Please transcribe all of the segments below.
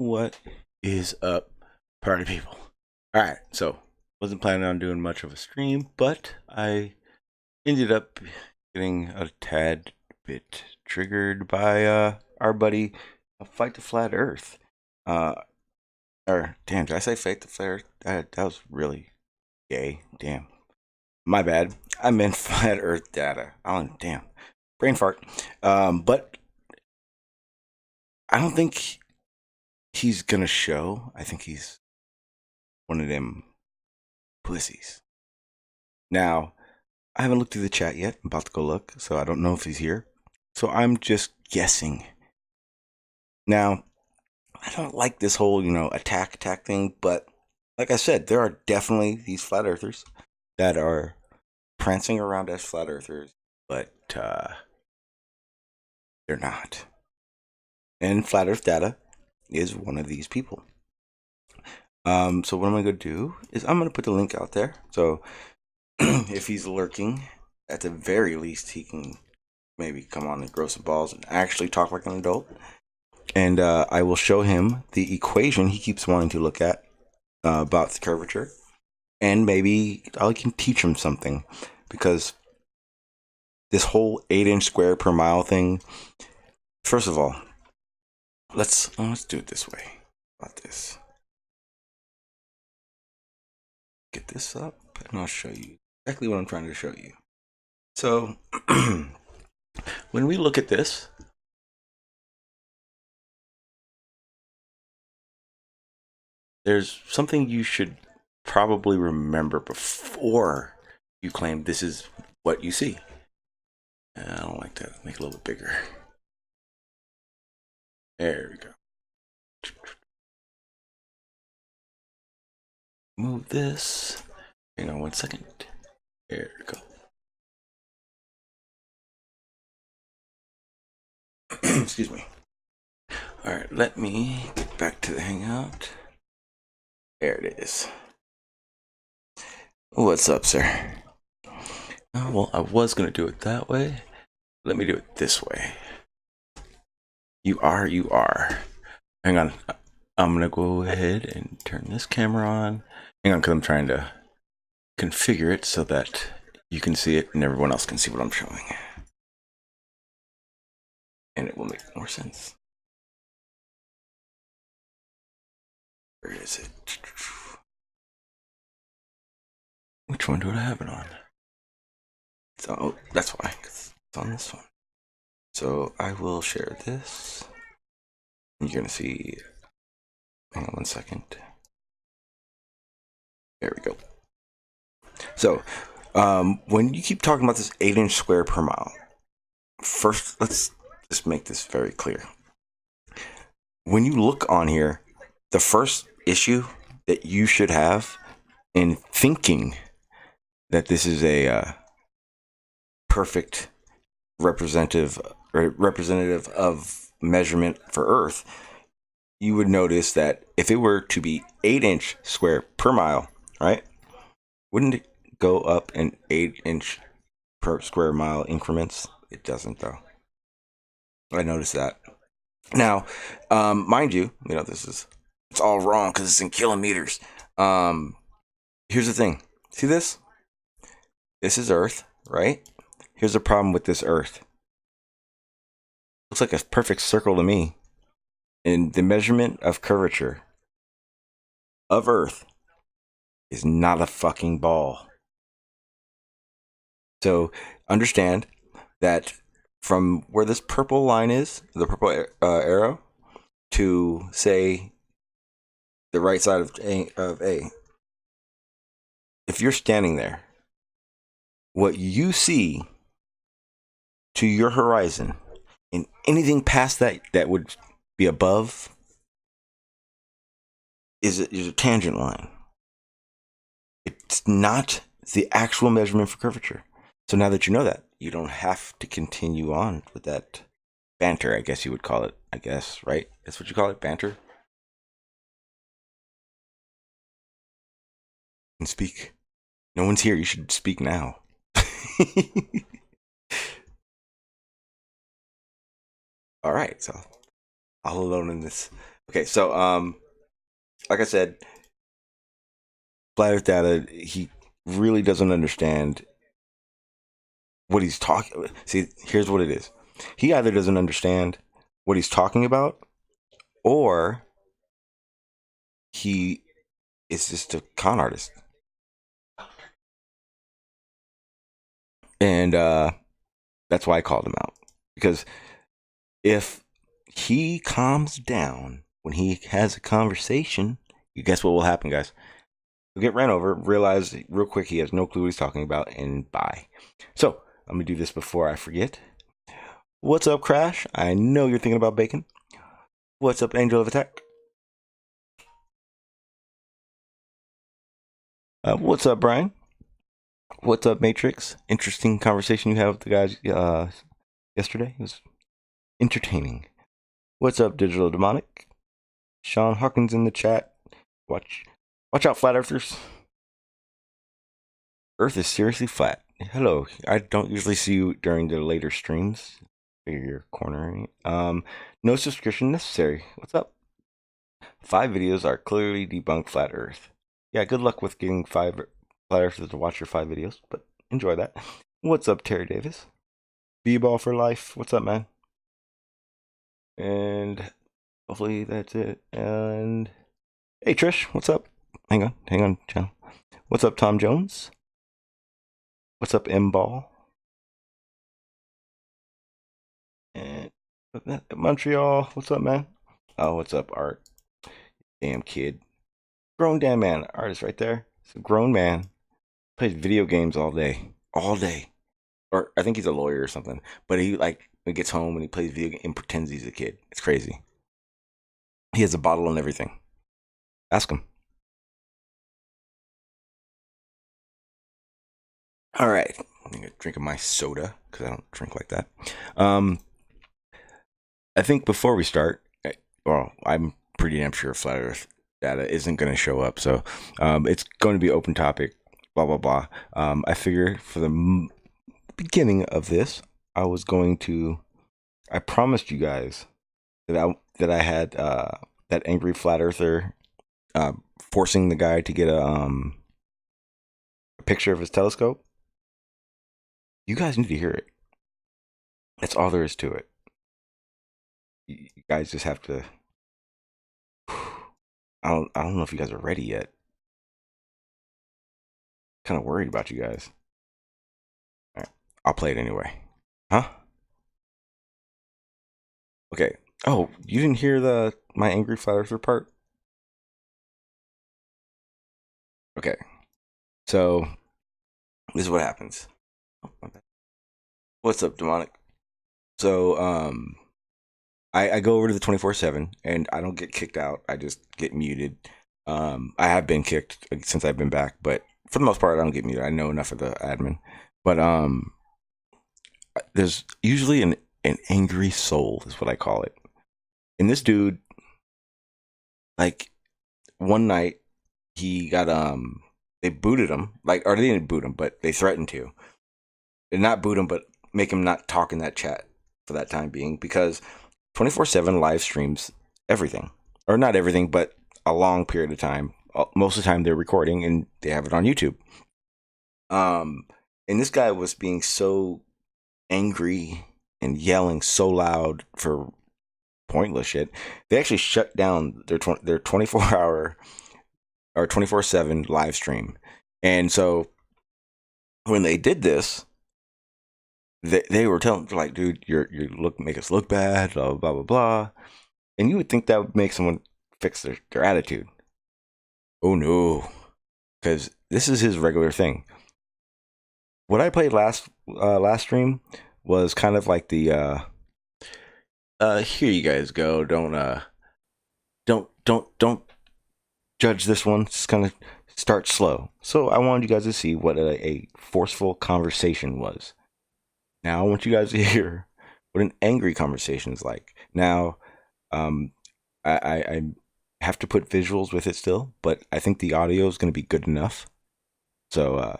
What is up, party people? Alright, so wasn't planning on doing much of a stream, but I ended up getting a tad bit triggered by our buddy Fight the Flat Earth. Or damn, did I say Fight the Flat Earth? That was really gay. Damn. My bad. I meant Flat Earth Data. Oh damn. Brain fart. But I don't think he's gonna show. I think he's one of them pussies. Now, I haven't looked through the chat yet. I'm about to go look, so I don't know if he's here. So I'm just guessing. Now, I don't like this whole, attack thing, but like I said, there are definitely these flat earthers that are prancing around as flat earthers, but they're not. And Flat Earth Data is one of these people. So what I'm going to do is I'm going to put the link out there. So if he's lurking, at the very least, he can maybe come on and grow some balls and actually talk like an adult. And I will show him the equation he keeps wanting to look at about the curvature. And maybe I can teach him something. Because this whole 8-inch square per mile thing, first of all, let's do it this way. About this. Get this up and I'll show you exactly what I'm trying to show you. So when we look at this, there's something you should probably remember before you claim this is what you see. I don't like that. Make it a little bit bigger. There we go. Move this. Hang on 1 second. There we go. Excuse me. All right, let me get back to the Hangout. There it is. What's up, sir? Oh, well, I was going to do it that way. Let me do it this way. You are. Hang on. I'm going to go ahead and turn this camera on. Hang on, because I'm trying to configure it so that you can see it and everyone else can see what I'm showing. And it will make more sense. Where is it? Which one do I have it on? So that's why, 'cause it's on this one. So I will share this. You're gonna see. Hang on 1 second. There we go. So when you keep talking about this 8-inch square per mile, first let's just make this very clear. When you look on here, the first issue that you should have in thinking that this is a perfect representative of measurement for Earth, you would notice that if it were to be 8-inch square per mile, right? Wouldn't it go up in 8-inch per square mile increments? It doesn't, though. I noticed that. Now, mind you, it's all wrong because it's in kilometers. Here's the thing. See this? This is Earth, right? Here's the problem with this Earth. Looks like a perfect circle to me. And the measurement of curvature of Earth is not a fucking ball. So understand that from where this purple line is, the purple arrow, to say the right side of A, if you're standing there, what you see to your horizon and anything past that would be above is a tangent line. It's not the actual measurement for curvature. So now that you know that, you don't have to continue on with that banter, I guess you would call it. I guess, right? That's what you call it, banter? And speak. No one's here. You should speak now. All right, so all alone in this Okay, so like I said, flat Earth data, he really doesn't understand what he's talking. See, here's what it is. He either doesn't understand what he's talking about, or he is just a con artist. And that's why I called him out. Because if he calms down when he has a conversation, you guess what will happen, guys? He'll get ran over, realize real quick he has no clue what he's talking about, and bye. So, I'm going to do this before I forget. What's up, Crash? I know you're thinking about bacon. What's up, Angel of Attack? What's up, Brian? What's up, Matrix? Interesting conversation you had with the guys yesterday. It was entertaining. What's up, Digital Demonic? Sean Hawkins in the chat. Watch out, flat earthers. Earth is seriously flat. Hello. I don't usually see you during the later streams. Figure you're cornering. No subscription necessary. What's up? 5 videos are clearly debunk flat Earth. Yeah, good luck with getting 5 flat earthers to watch your 5 videos, but enjoy that. What's up, Terry Davis? B-ball for life. What's up, man? And hopefully that's it. And hey, Trish, what's up? Hang on, channel. What's up, Tom Jones? What's up, M-Ball? And Montreal, what's up, man? Oh, what's up, Art? Damn kid. Grown damn man. Art is right there. It's a grown man. Plays video games all day. All day. Or I think he's a lawyer or something. But he when he gets home and he plays video games and pretends he's a kid. It's crazy. He has a bottle and everything. Ask him. All right. I'm gonna drink my soda because I don't drink like that. I think before we start, well, I'm pretty damn sure flat Earth data isn't going to show up, so it's going to be open topic. Blah blah blah. I figure for the beginning of this, I was going to. I promised you guys that I had that angry flat earther forcing the guy to get a picture of his telescope. You guys need to hear it. That's all there is to it. You guys just have to. I don't know if you guys are ready yet. Kind of worried about you guys. All right, I'll play it anyway. Huh? Okay. Oh, you didn't hear my angry flat earther part? Okay. So this is what happens. What's up, demonic? So I go over to the 24/7 and I don't get kicked out. I just get muted. I have been kicked since I've been back, but for the most part, I don't get muted. I know enough of the admin. But there's usually an angry soul is what I call it. And this dude, like one night, he got they booted him, or they didn't boot him, but they threatened to. And not boot him, but make him not talk in that chat for that time being, because 24/7 live streams everything, or not everything, but a long period of time. Most of the time they're recording and they have it on YouTube. And this guy was being so angry and yelling so loud for pointless shit. They actually shut down their 24-hour or 24/7 live stream. And so when they did this, they were telling, like, dude, you make us look bad, blah blah blah blah. And you would think that would make someone fix their attitude. Oh no, because this is his regular thing. What I played last stream was kind of like the here you guys go. Don't judge this one. Just kind of start slow. So I wanted you guys to see what a forceful conversation was. Now I want you guys to hear what an angry conversation is like. Now, I have to put visuals with it still, but I think the audio is going to be good enough. So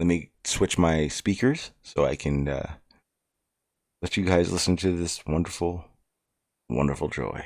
let me switch my speakers so I can let you guys listen to this wonderful, wonderful joy.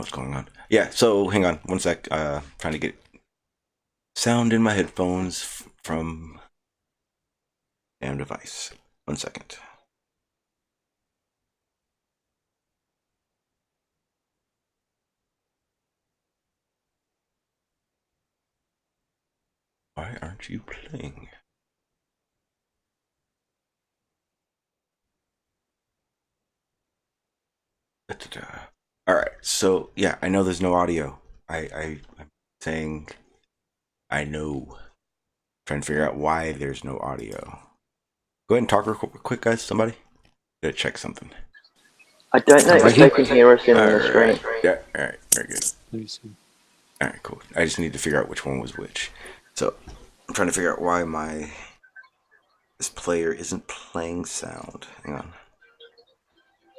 what's going on? Yeah, so hang on one sec. Trying to get sound in my headphones from damn device. 1 second. Why aren't you playing? Da-da-da. All right, so yeah, I know there's no audio. I'm saying I know. Trying to figure out why there's no audio. Go ahead and talk real quick, guys. Somebody, gotta check something. I don't know if they can hear us in the screen. Yeah, all right, very good. Let me see. All right, cool. I just need to figure out which one was which. So I'm trying to figure out why this player isn't playing sound. Hang on.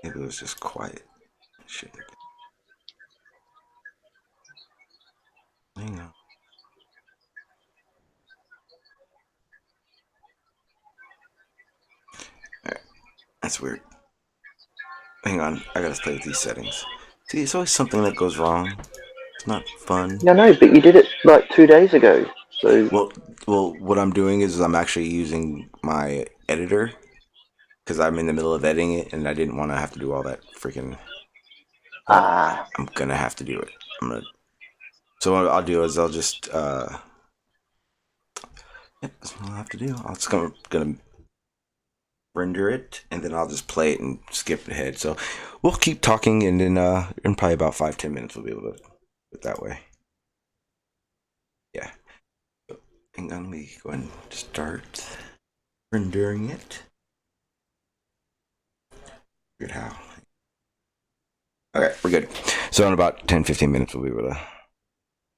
Maybe it was just quiet. Shit. Hang on. Alright. That's weird. Hang on. I gotta play with these settings. See, it's always something that goes wrong. It's not fun. No, but you did it like 2 days ago. So Well, what I'm doing is I'm actually using my editor because I'm in the middle of editing it, and I didn't want to have to do all that freaking. I'm gonna have to do it. So what I'll do is I'll just. Yep, that's what I'll have to do. I'll just gonna render it, and then I'll just play it and skip ahead. So we'll keep talking, and then in probably about 5-10 minutes we'll be able to do it that way. Yeah. So, hang on, let me go ahead and start rendering it. Weird how. Okay, we're good. So in about 10-15 minutes we'll be able to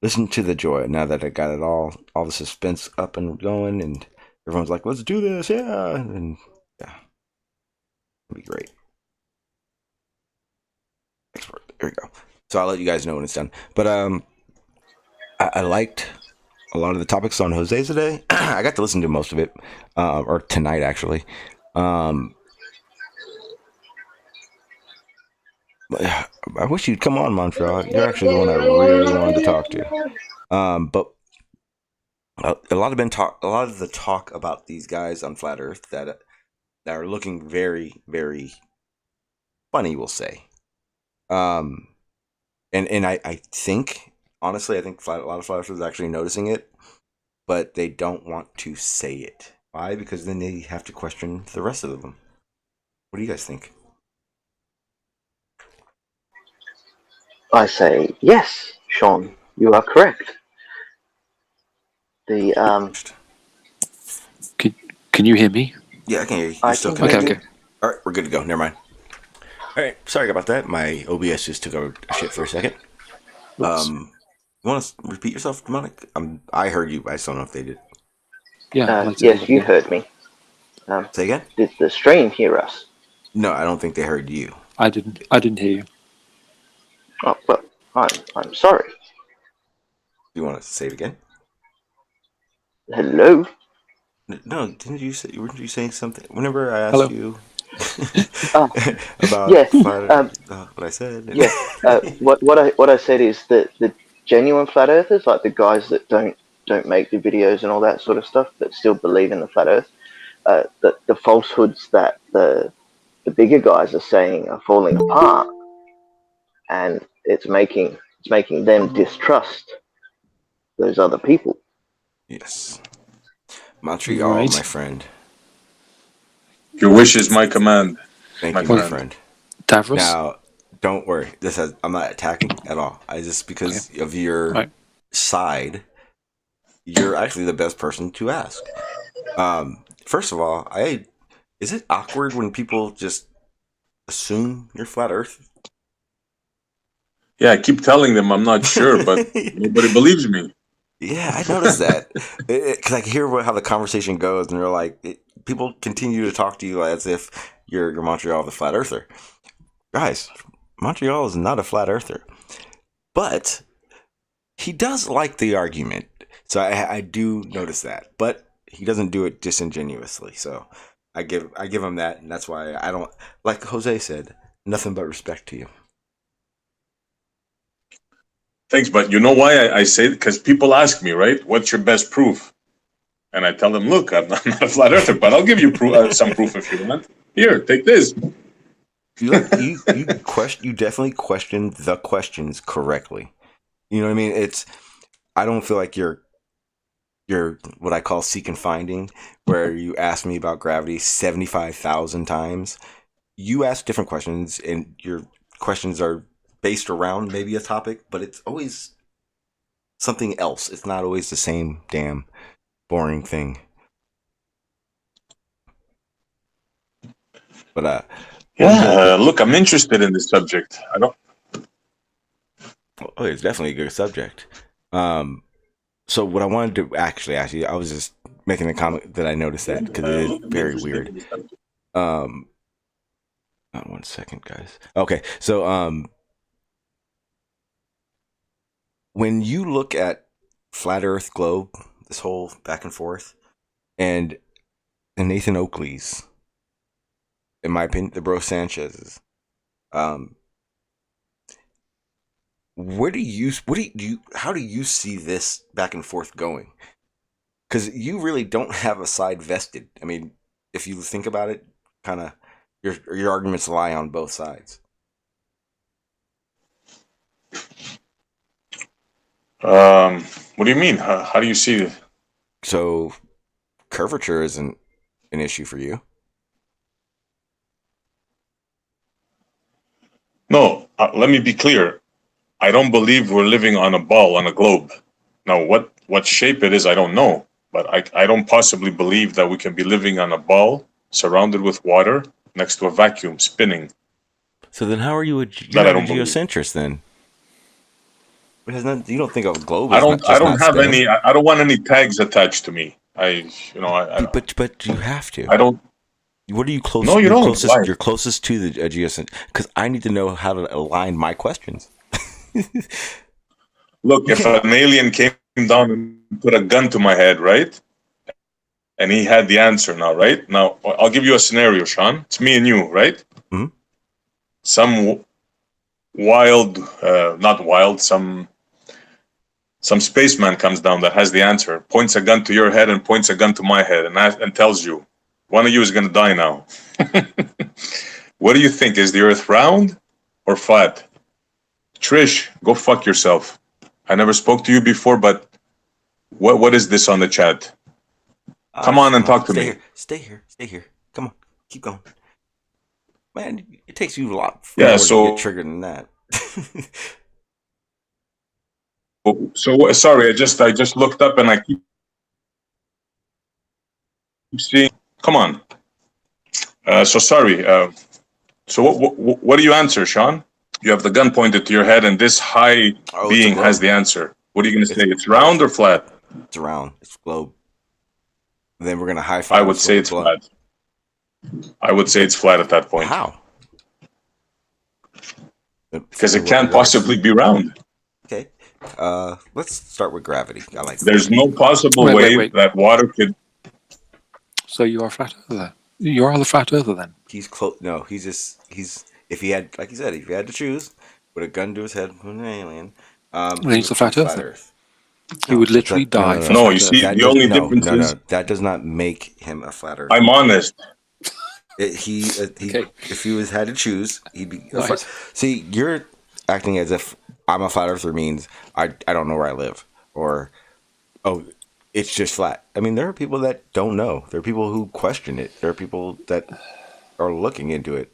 listen to the joy. Now that I got it all the suspense up and going, and everyone's like, let's do this, yeah. And yeah. It'll be great. There we go. So I'll let you guys know when it's done. But I liked a lot of the topics on Jose's today. I got to listen to most of it, or tonight actually. I wish you'd come on, Montreal. You're actually the one I really wanted to talk to. But a lot of the talk about these guys on Flat Earth that are looking very, very funny, we'll say. And I think, honestly, a lot of Flat Earthers are actually noticing it, but they don't want to say it. Why? Because then they have to question the rest of them. What do you guys think? I say yes, Sean. You are correct. The Can you hear me? Yeah, I can hear you. You still connected? Okay. All right, we're good to go. Never mind. All right, sorry about that. My OBS just took a shit for a second. You want to repeat yourself, Demonic? I heard you, but I just don't know if they did. Yeah. yes, you heard me. Say again? Did the stream hear us? No, I don't think they heard you. I didn't hear you. Oh well, I'm sorry. You want to say it again? Hello. No, weren't you saying something? Whenever I asked you about yes, what I said. Yeah. What I said is that the genuine flat earthers, like the guys that don't make the videos and all that sort of stuff, but still believe in the flat earth, the falsehoods that the bigger guys are saying are falling apart, and it's making them distrust those other people. Yes. Montreal, Right. my friend. Your wish is my command. Thank you, my friend. Davros? Now, don't worry. I'm not attacking at all. Because of your side, you're actually the best person to ask. First of all, is it awkward when people just assume you're flat Earth? Yeah, I keep telling them I'm not sure, but nobody believes me. Yeah, I noticed that. Because I can hear how the conversation goes, and they're like, people continue to talk to you as if you're Montreal, the flat earther. Guys, Montreal is not a flat earther, but he does like the argument. So I do notice that, but he doesn't do it disingenuously. So I give him that, and that's why I don't, like Jose said, nothing but respect to you. Thanks, but you know why I say it? Because people ask me, right? What's your best proof? And I tell them, look, I'm not a flat earther, but I'll give you some proof if you want. Here, take this. You definitely question the questions correctly. You know what I mean? I don't feel like you're what I call seek and finding, where you ask me about gravity 75,000 times. You ask different questions, and your questions are based around maybe a topic, but it's always something else. It's not always the same damn boring thing. But look, I'm interested in this subject. Oh, it's definitely a good subject. So what I wanted to actually ask you, I was just making a comment that I noticed that because it is very weird. 1 second, guys. Okay, so when you look at Flat Earth Globe, this whole back and forth, and the Nathan Oakley's, in my opinion, the Bro Sanchez's, how do you see this back and forth going? Because you really don't have a side vested. I mean, if you think about it, kind of your arguments lie on both sides. What do you mean? How do you see it? So, curvature isn't an issue for you. No, let me be clear. I don't believe we're living on a ball, on a globe. Now, what shape it is, I don't know. But I don't possibly believe that we can be living on a ball surrounded with water next to a vacuum spinning. So then how are you a geocentrist then? You don't think of a globe as I don't want any tags attached to me. But you have to. I don't. What are you close? No, you don't. You're closest to the geocentric, because I need to know how to align my questions. Look, if an alien came down and put a gun to my head, right? And he had the answer now, right? Now, I'll give you a scenario, Sean. It's me and you, right? Mm-hmm. Some some spaceman comes down that has the answer, points a gun to your head and points a gun to my head, and tells you, one of you is going to die now. What do you think? Is the Earth round or flat? Trish, go fuck yourself. I never spoke to you before, but what is this on the chat? Come on and talk to me. Stay here. Come on, keep going. Man, it takes you a lot to get triggered than that. So sorry, I just looked up and I keep seeing. Come on. So sorry. So what do you answer, Sean? You have the gun pointed to your head, and this high being has the answer. What are you going to say? It's round or flat? It's round. It's globe. Then we're going to high five. I would say it's flat. I would say it's flat at that point. How? Because it can't possibly be round. Okay. Let's start with gravity. I like. There's no possible way that water could. So you are a flat earther. You are the flat earther then. He's close. No, he's. If he had, like you said, if he had to choose, put a gun to his head, put an alien. Then he's a flat earther. He would literally die. No, you see, the only difference is that does not make him a flat earther. I'm honest. If he had to choose, he'd be. Right. See, you're acting as if I'm a flat earther means I don't know where I live, or it's just flat. I mean, there are people that don't know. There are people who question it. There are people that are looking into it.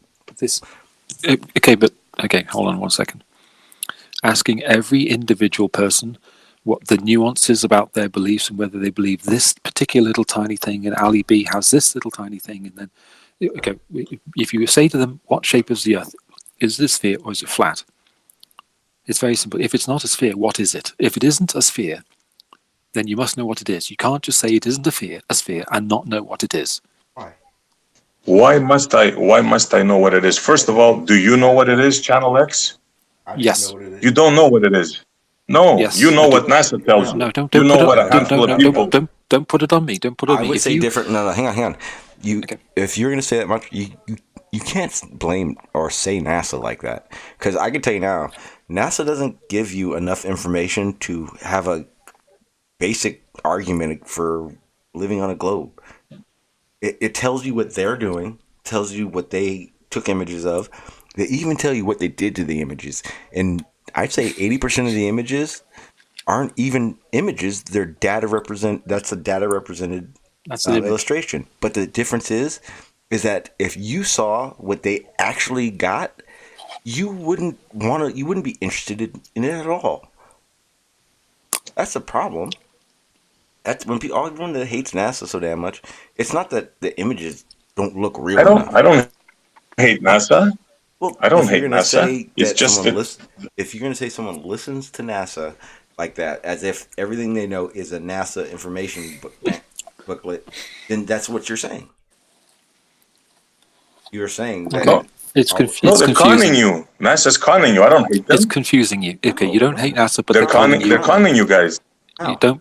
Hold on 1 second. Asking every individual person what the nuances about their beliefs and whether they believe this particular little tiny thing, and Ali B has this little tiny thing, and then if you say to them, what shape is the Earth? Is it a sphere or is it flat? It's very simple. If it's not a sphere, what is it? If it isn't a sphere, then you must know what it is. You can't just say it isn't a sphere and not know what it is. Why must I know what it is? First of all, do you know what it is, Channel X? Yes. You don't know what it is. No, yes, you know what NASA tells you. No, don't you know put what it, a handful of people. Don't put it on me. Don't put it on me. I would say different. No, hang on. If you're going to say that much, you you can't blame or say NASA like that, because I can tell you now, NASA doesn't give you enough information to have a basic argument for living on a globe. It tells you what they're doing, tells you what they took images of. They even tell you what they did to the images. And I'd say 80% of the images aren't even images. They're data represent. That's a data represented That's an image. illustration. But the difference is that if you saw what they actually got, you wouldn't want to. You wouldn't be interested in it at all. That's the problem. That's when people, everyone that hates NASA so damn much. It's not that the images don't look real enough. I don't hate NASA. Well, I don't if you're hate gonna NASA. say It's that just someone that if you're gonna say someone listens to NASA like that, as if everything they know is a NASA information booklet, then that's what you're saying. You're saying that. Okay. It's no, it's they're conning confusing. you. NASA's conning you. I don't hate them. It's confusing you. Okay, you don't hate NASA, but They're conning you. They're conning you guys. You don't.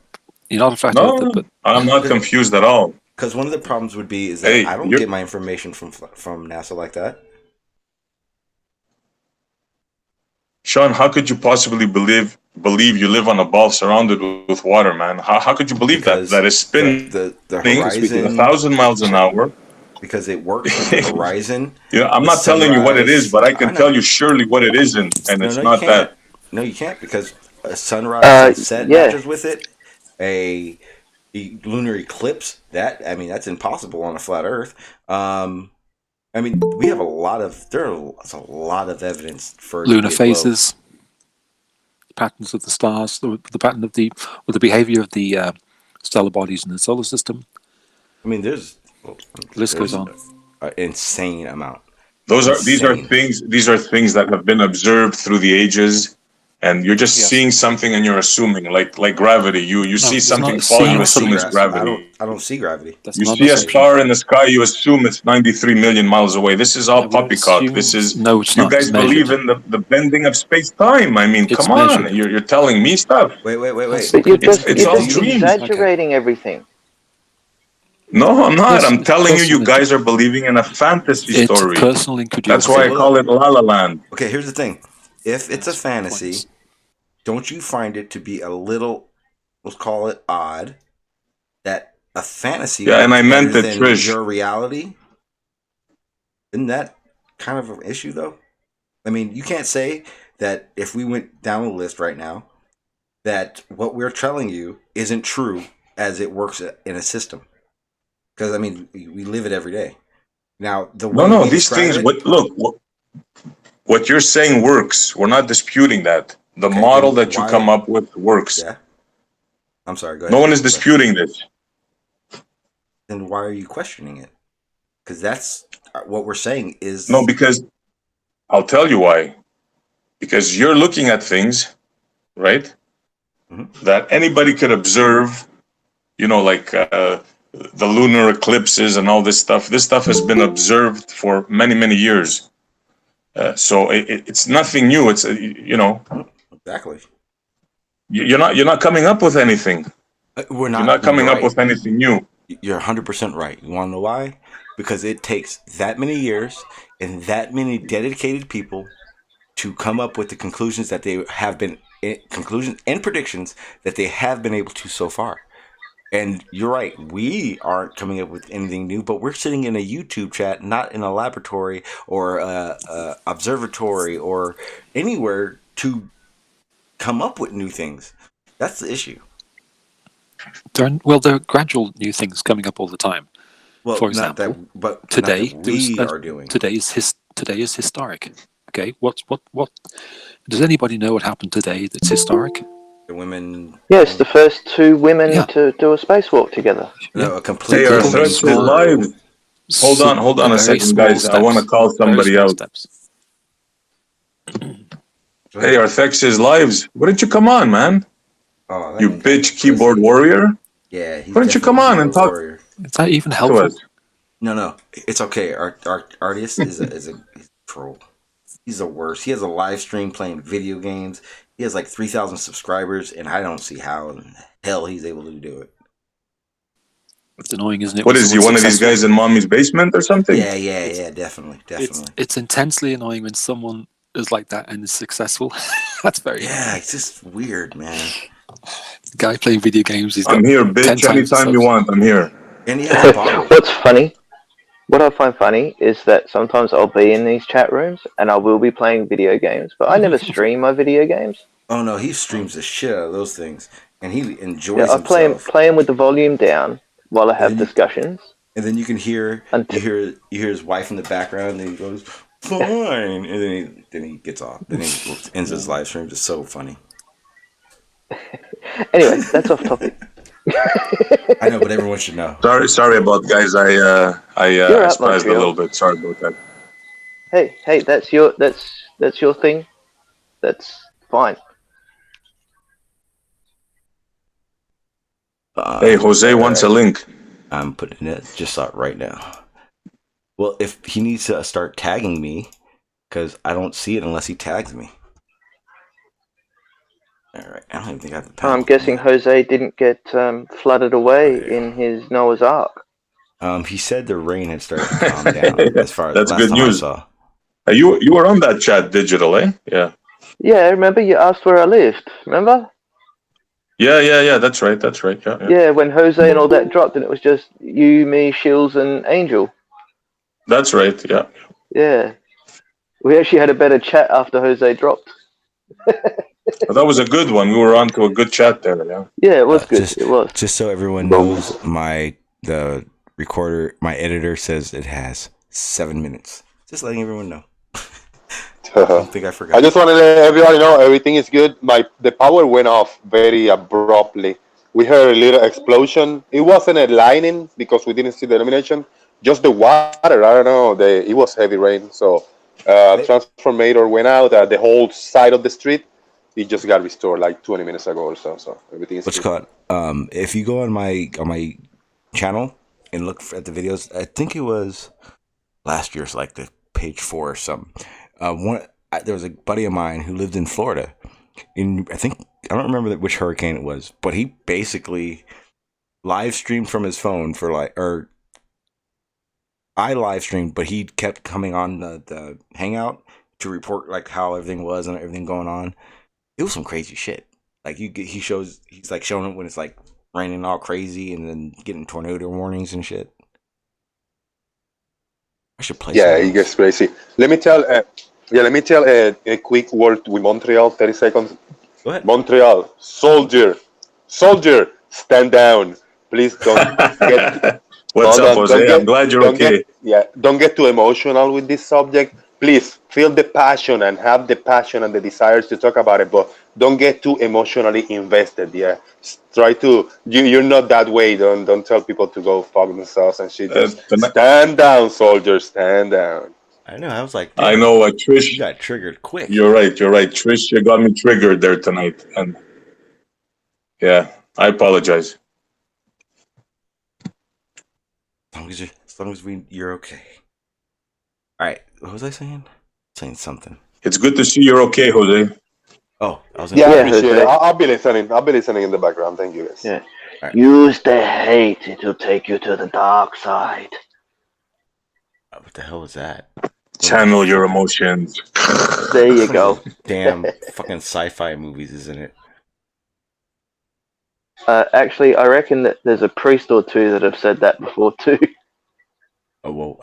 You're not a flat No, earther, but I'm not confused at all. Because one of the problems would be is that Hey, I don't you're- get my information from NASA like that. Sean, how could you possibly believe you live on a ball surrounded with water, man? How could you believe Because that is spinning the at horizon, 1,000 miles an hour? because it works with the horizon. You know, I'm the not telling you what it is, sunrise. but I can know. tell you surely what it isn't, and No, it's you not can't. that. No, you can't, because a sunrise and set Yeah. matches with it. A lunar eclipse, that's impossible on a flat Earth. We have a lot of there's a lot of evidence for it to lunar be a globe. phases, patterns of the stars, the pattern of the behavior of the stellar bodies in the solar system. There's The list goes on. an insane amount. These are things that have been observed through the ages, and you're just Yes. seeing something and you're assuming, like gravity. You see it's something not fall, seeing you I assume something. it's gravity. I don't see gravity. That's You not see an a assumption. star in the sky, you assume it's 93 million miles away. This is all No, we don't poppycock. assume- This is no, it's you not. guys It's believe measured. in the bending of space-time. I mean, It's come on, measured. you're telling me stuff. Wait. But you're It's all just dreams. exaggerating everything. No, I'm not. Yes, I'm it's telling you, personal you guys are believing in a fantasy It's story. personal That's incredulity. why I hold call up. it La La Land. Okay, here's the thing. If it's a That's fantasy, pointless. don't you find it to be a little, let's call it odd, that a fantasy Yeah, and works I meant better it, than Trish. your reality? Isn't that kind of an issue, though? You can't say that if we went down the list right now, that what we're telling you isn't true as it works in a system. Because, we live it every day. Now, the way No, we these describe things. it, What you're saying works. We're not disputing that. The Okay, model then that you why- come up with works. yeah. I'm sorry, go ahead. No one is disputing this. Then why are you questioning it? Because that's what we're saying is... No, because I'll tell you why. Because you're looking at things, right? Mhm. That anybody could observe. Like the lunar eclipses and all this stuff. This stuff has been observed for many, many years. So it's nothing new. It's Exactly. you're not coming up with anything. We're You're not. not coming You're up right. with anything new. You're 100% right. You want to know why? Because it takes that many years and that many dedicated people to come up with the conclusions that they have been... conclusions and predictions that they have been able to so far. And you're right, we aren't coming up with anything new, but we're sitting in a YouTube chat, not in a laboratory or a observatory or anywhere to come up with new things. That's the issue. There are gradual new things coming up all the time. Well, For not example, that, but today not that we are doing. Today is historic. Okay, what? Does anybody know what happened today that's historic? The women... Yes, the first two women Yeah. to do a spacewalk together. No, a Hey, complete our People threats make is small- live. Hold on a very second, small guys. I want to steps. call Very somebody small out. steps. Hey, our Thex is lives. Why don't you come on, man? Oh, that You guy's bitch keyboard pussy. warrior. Yeah, he's Why don't you definitely come a on and keyboard talk warrior. Is that even to helpful? us? No, it's okay. Our artist is a troll. He's the worst. He has a live stream playing video games. He has like 3,000 subscribers, and I don't see how in hell he's able to do it. It's annoying, isn't it? What when is he? someone's One of these successful? guys in mommy's basement or something? Yeah, definitely. It's intensely annoying when someone is like that and is successful. That's very Yeah, annoying. it's just weird, man. The guy playing video games, he's got I'm here, 10 bitch. times the Anytime you subs. want, I'm here. And he has a bottle. What's funny? What I find funny is that sometimes I'll be in these chat rooms and I will be playing video games, but I never stream my video games. Oh no, he streams the shit out of those things, and he enjoys Yeah, I play himself. play him with the volume down while I have And then discussions. And then you can hear you hear his wife in the background, and he goes fine, and then he gets off. Then he ends his live stream. It's so funny. Anyway, that's off topic. I know, but everyone should know. Sorry about guys. I You're up, spazzed a Montreal. little bit. Sorry about that. Hey, that's your thing. That's fine. Hey, Jose wants a link. I'm putting it just out right now. Well, if he needs to start tagging me, because I don't see it unless he tags me. All right, I don't even think I have the panel. I'm guessing Jose didn't get flooded away in his Noah's Ark. He said the rain had started to calm down. As far as That's last good time news. I saw. You were on that chat digital, eh? Yeah. Yeah, remember you asked where I lived? Remember? Yeah. That's right. Yeah. Yeah, when Jose and all that dropped, and it was just you, me, Shields, and Angel. That's right. Yeah. Yeah, we actually had a better chat after Jose dropped. But that was a good one. We were on to a good chat there. Yeah. Yeah, it was good. It was. Just so everyone knows, the recorder, my editor says it has 7 minutes. Just letting everyone know. I don't think I forgot. I just want to let everybody know everything is good. The power went off very abruptly. We heard a little explosion. It wasn't a lightning because we didn't see the illumination. Just the water. I don't know. It was heavy rain. So transformator went out. The whole side of the street. It just got restored like 20 minutes ago or so. So everything is What's good. called? If you go on my channel and look at the videos, I think it was last year's like the page 4 or something. There was a buddy of mine who lived in Florida. I don't remember which hurricane it was, but he basically live streamed from his phone I live streamed, but he kept coming on the Hangout to report like how everything was and everything going on. It was some crazy shit. Like he's like showing it when it's like raining all crazy and then getting tornado warnings and shit. I should play. Yeah, it gets crazy. Let me tell a quick word with Montreal. 30 seconds. Go ahead. Montreal, soldier, stand down. Please don't get. What's up, Jose? I'm glad you're okay. Don't get too emotional with this subject. Please feel the passion and have the passion and the desires to talk about it, but don't get too emotionally invested. Yeah, try to. You're not that way. Don't tell people to go fuck themselves and shit. Just stand down, soldiers. Stand down. I know. I was like, I know, Trish. You got triggered quick. You're right. Trish, you got me triggered there tonight, and yeah, I apologize. As long as you're okay. All right. What was I saying? Saying something. It's good to see you're okay, Jose. Oh, I was. I appreciate it. I'll be listening. I'll be listening in the background. Thank you, guys. Yeah. Right. Use the hate. It'll take you to the dark side. What the hell was that? Channel your emotions. There you go. Damn fucking sci-fi movies, isn't it? Actually, I reckon that there's a priest or two that have said that before too. Oh well,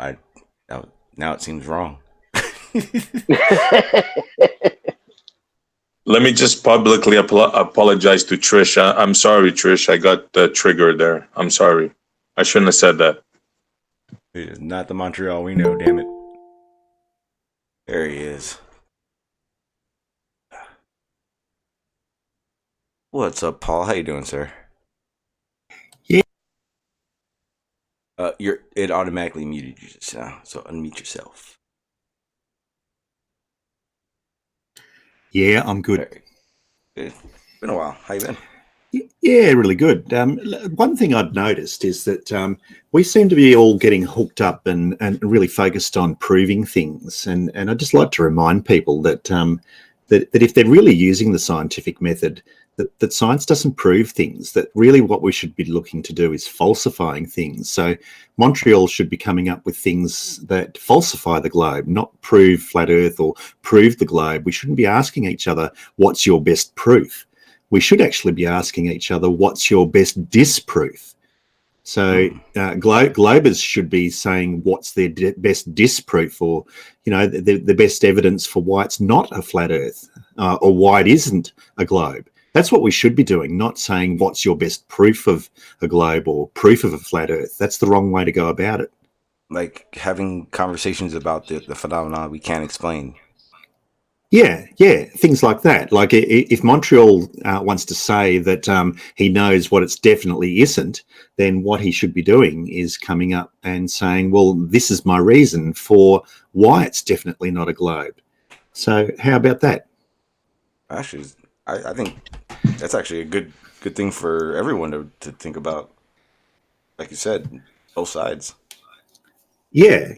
now it seems wrong. Let me just publicly apologize to Trish. I'm sorry, Trish. I got triggered there. I'm sorry. I shouldn't have said that. It is not the Montreal we know, damn it. There he is. What's up, Paul? How you doing, sir? Yeah. It automatically muted you just now, so unmute yourself. Yeah, I'm good. It's been a while. How you been? Yeah, really good. One thing I'd noticed is that we seem to be all getting hooked up and really focused on proving things. And I'd just like to remind people that that if they're really using the scientific method, that science doesn't prove things, that really what we should be looking to do is falsifying things. So Montreal should be coming up with things that falsify the globe, not prove flat Earth or prove the globe. We shouldn't be asking each other, what's your best proof? We should actually be asking each other, what's your best disproof? So globers should be saying what's their best disproof, or the best evidence for why it's not a flat Earth, or why it isn't a globe. That's what we should be doing, not saying what's your best proof of a globe or proof of a flat Earth. That's the wrong way to go about it. Like having conversations about the phenomena we can't explain. Yeah, things like that. Like if Montreal wants to say that he knows what it's definitely isn't, then what he should be doing is coming up and saying, well, this is my reason for why it's definitely not a globe. So how about that? Actually, I think that's actually a good thing for everyone to think about. Like you said, both sides. Yeah.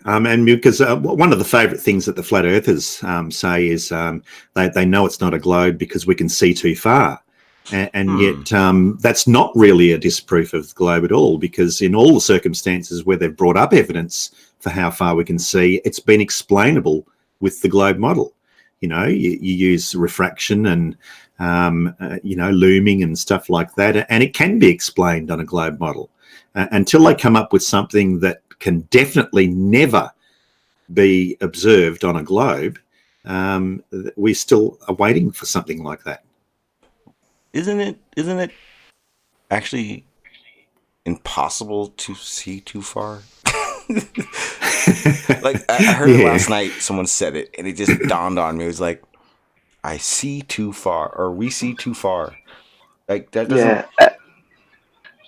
And because one of the favourite things that the flat earthers say is they know it's not a globe because we can see too far. And yet that's not really a disproof of the globe at all, because in all the circumstances where they've brought up evidence for how far we can see, it's been explainable with the globe model. You use refraction and, looming and stuff like that, and it can be explained on a globe model until they come up with something that can definitely never be observed on a globe. We still are waiting for something like that. Isn't it actually impossible to see too far? Like I heard it last night, someone said it, and it just dawned on me. It was like, I see too far, or we see too far. Like that doesn't. Yeah.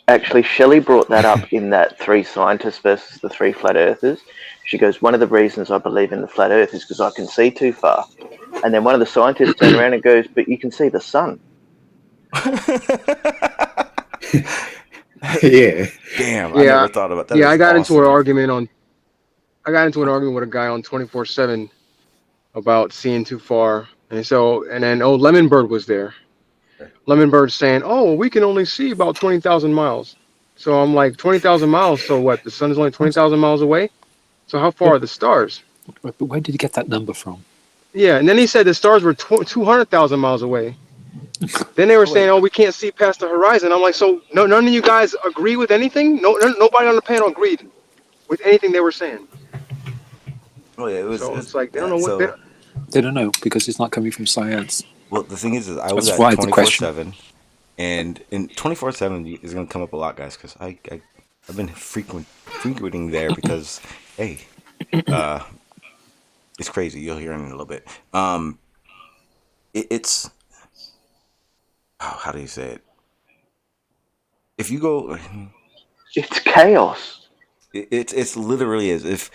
Actually, Shelley brought that up in that 3 scientists versus the 3 flat earthers. She goes, one of the reasons I believe in the flat earth is because I can see too far. And then one of the scientists turned around and goes, but you can see the sun. Yeah. Damn, I never thought about that. Yeah, I got into an argument with a guy on 24/7 about seeing too far. And then Lemon Bird was there. Lemon Bird saying, "Oh, we can only see about 20,000 miles." So I'm like, 20,000 miles. So what? The sun is only 20,000 miles away. So how far are the stars? But where did you get that number from? Yeah, and then he said the stars were 200,000 miles away. Then they were saying, "Oh, we can't see past the horizon." I'm like, so none of you guys agree with anything? Nobody on the panel agreed with anything they were saying. Oh yeah, It's like they don't know what. They don't know because it's not coming from science. Well, the thing is I was That's at why the question. 24/7, and in 24/7 is going to come up a lot, guys, because I've been frequenting there because hey, it's crazy. You'll hear in a little bit. It's how do you say it? If you go, It's chaos. it's literally is. If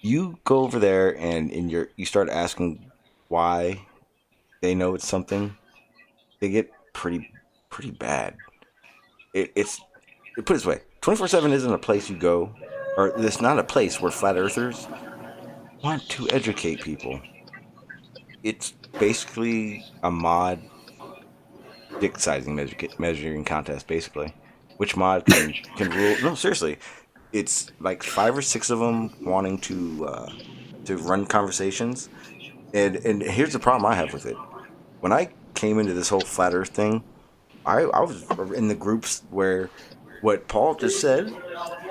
you go over there and you start asking why they know it's something, they get pretty bad. It's put it this way: 24/7 isn't a place you go, or it's not a place where flat earthers want to educate people. It's basically a mod dick sizing measuring contest, basically. Which mod can rule? No, seriously, it's like 5 or 6 of them wanting to run conversations, and here's the problem I have with it. When I came into this whole flat Earth thing, I was in the groups where what Paul just said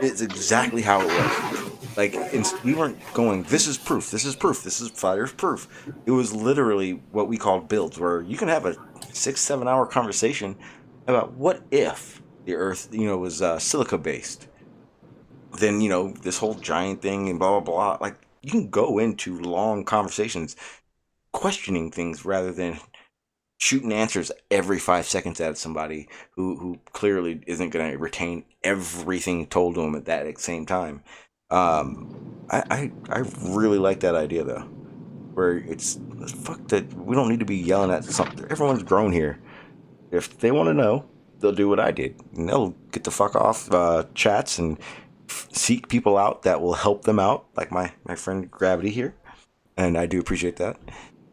is exactly how it was. Like, we weren't going, this is proof, this is proof, this is flat Earth proof. It was literally what we called builds, where you can have a 6-7 hour conversation about what if the Earth, was silica based. Then, this whole giant thing and blah, blah, blah. Like, you can go into long conversations questioning things rather than shooting answers every 5 seconds at somebody who clearly isn't going to retain everything told to them at that same time. I really like that idea though, where it's fuck that we don't need to be yelling at something. Everyone's grown here. If they want to know, they'll do what I did, and they'll get the fuck off chats and seek people out that will help them out, like my friend Gravity here, and I do appreciate that.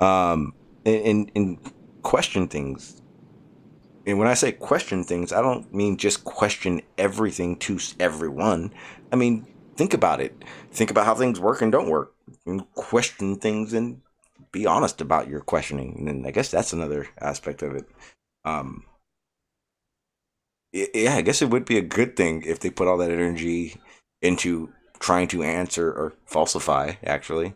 And question things. and when I say question things, I don't mean just question everything to everyone. I mean, think about it. Think about how things work and don't work, and question things and be honest about your questioning. And then I guess that's another aspect of it. Um, yeah, I guess it would be a good thing if they put all that energy into trying to answer or falsify, actually,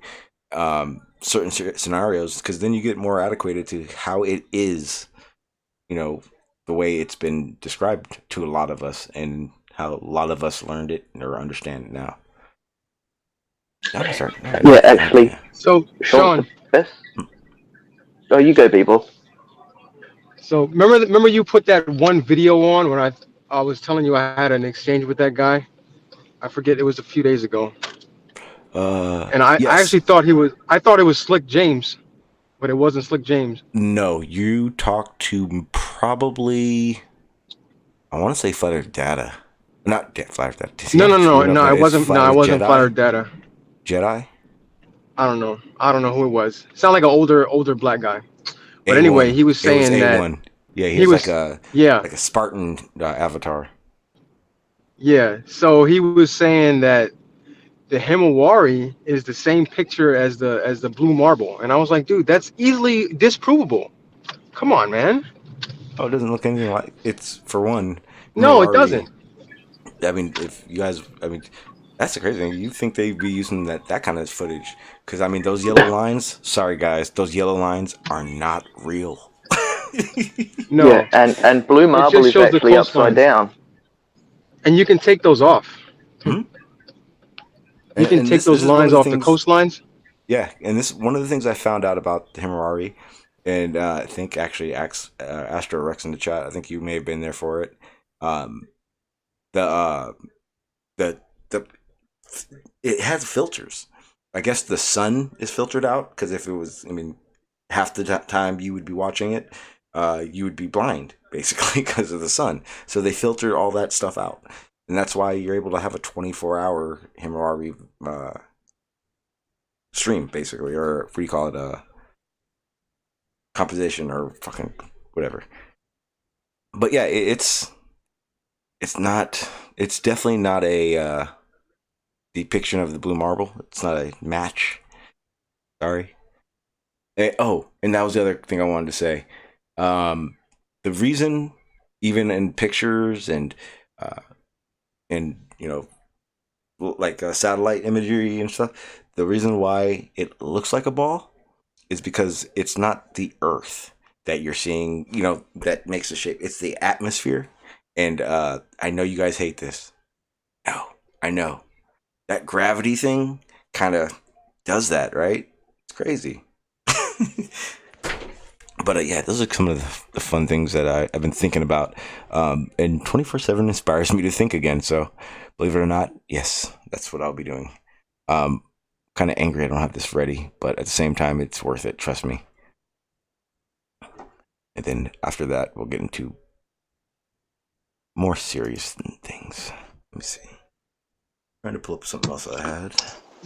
certain scenarios, because then you get more adequate to how it is, the way it's been described to a lot of us and how a lot of us learned it or understand it now. Yeah, actually, So, Sean, Sean, the best. Oh, you go, people. so remember you put that one video on when I was telling you I had an exchange with that guy. I forget, it was a few days ago, and I Yes. actually I thought it was Slick James, but it wasn't Slick James. No, you talked to probably, I want to say Flat Earth Data. Not Flat Earth Data. Does he have No, screwed up? no, But it it's wasn't. Flat No, it Earth wasn't Flatter Jedi? Data. Jedi? I don't know. I don't know who it was. Sound like an older black guy. But anyway, A1. he was It was saying that A1. Yeah, he he has was, yeah, like a Spartan avatar. yeah. So he was saying that the Himawari is the same picture as the blue marble, and I was like, dude, that's easily disprovable. Come on, man. Oh, it doesn't look anything like. It's, for one, No, it Himawari. doesn't. I mean, if you guys, I mean, that's the crazy thing. You think they'd be using that kind of footage? Because I mean, those yellow lines. Sorry, guys, those yellow lines are not real. Yeah, No, and blue it marble just is shows the actually upside coastlines, down. and you can take those off. Hmm? You can And take this those is one of lines the off the things. coastlines. Yeah, and this is one of the things I found out about the Himawari, and I think actually Astro Rex in the chat. I think you may have been there for it. Um, the the the it has filters. I guess the sun is filtered out because if it was, I mean, half the time you would be watching it, you would be blind basically because of the sun. So they filter all that stuff out, and that's why you're able to have a 24-hour Himawari stream basically, or what do you call it, composition or fucking whatever. But yeah, it's not. It's definitely not a depiction of the blue marble. It's not a match. Sorry. And that was the other thing I wanted to say. Um, the reason, even in pictures uh, and like satellite imagery and stuff, the reason why it looks like a ball is because it's not the Earth that you're seeing. That makes the shape. It's the atmosphere. And I know you guys hate this. No, I know that gravity thing kind of does that, right? It's crazy. But yeah, those are some of the fun things that I've been thinking about. And 24/7 inspires me to think again. So, believe it or not, yes, that's what I'll be doing. Kind of angry I don't have this ready, but at the same time, it's worth it. Trust me. And then after that, we'll get into more serious things. Let me see. Trying to pull up something else I had.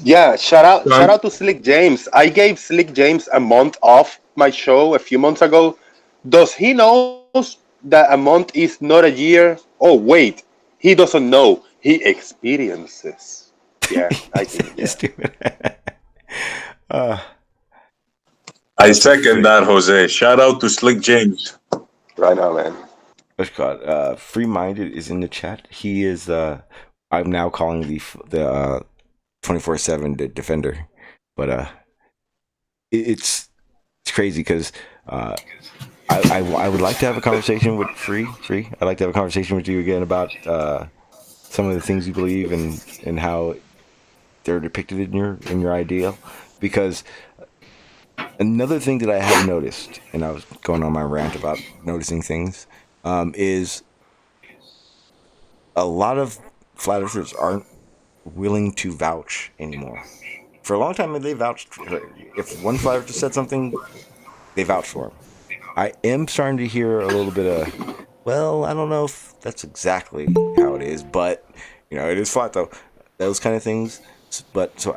Yeah, shout out to Slick James. I gave Slick James a month off my show a few months ago. Does he knows that a month is not a year? Oh wait, he doesn't know. He experiences. Yeah, I think yeah. Stupid. I second that, Jose. Shout out to Slick James. Right now, man. What's it called? Free Minded is in the chat. He is. I'm now calling the 24/7 defender, but it's crazy because I would like to have a conversation with Free. I'd like to have a conversation with you again about some of the things you believe and how they're depicted in your ideal. Because another thing that I have noticed, and I was going on my rant about noticing things, is a lot of flat earthers aren't willing to vouch anymore. For a long time, they vouched. If one flat earther said something, they vouched for him. I am starting to hear a little bit of, well, I don't know if that's exactly how it is, but it is flat though. Those kind of things. But so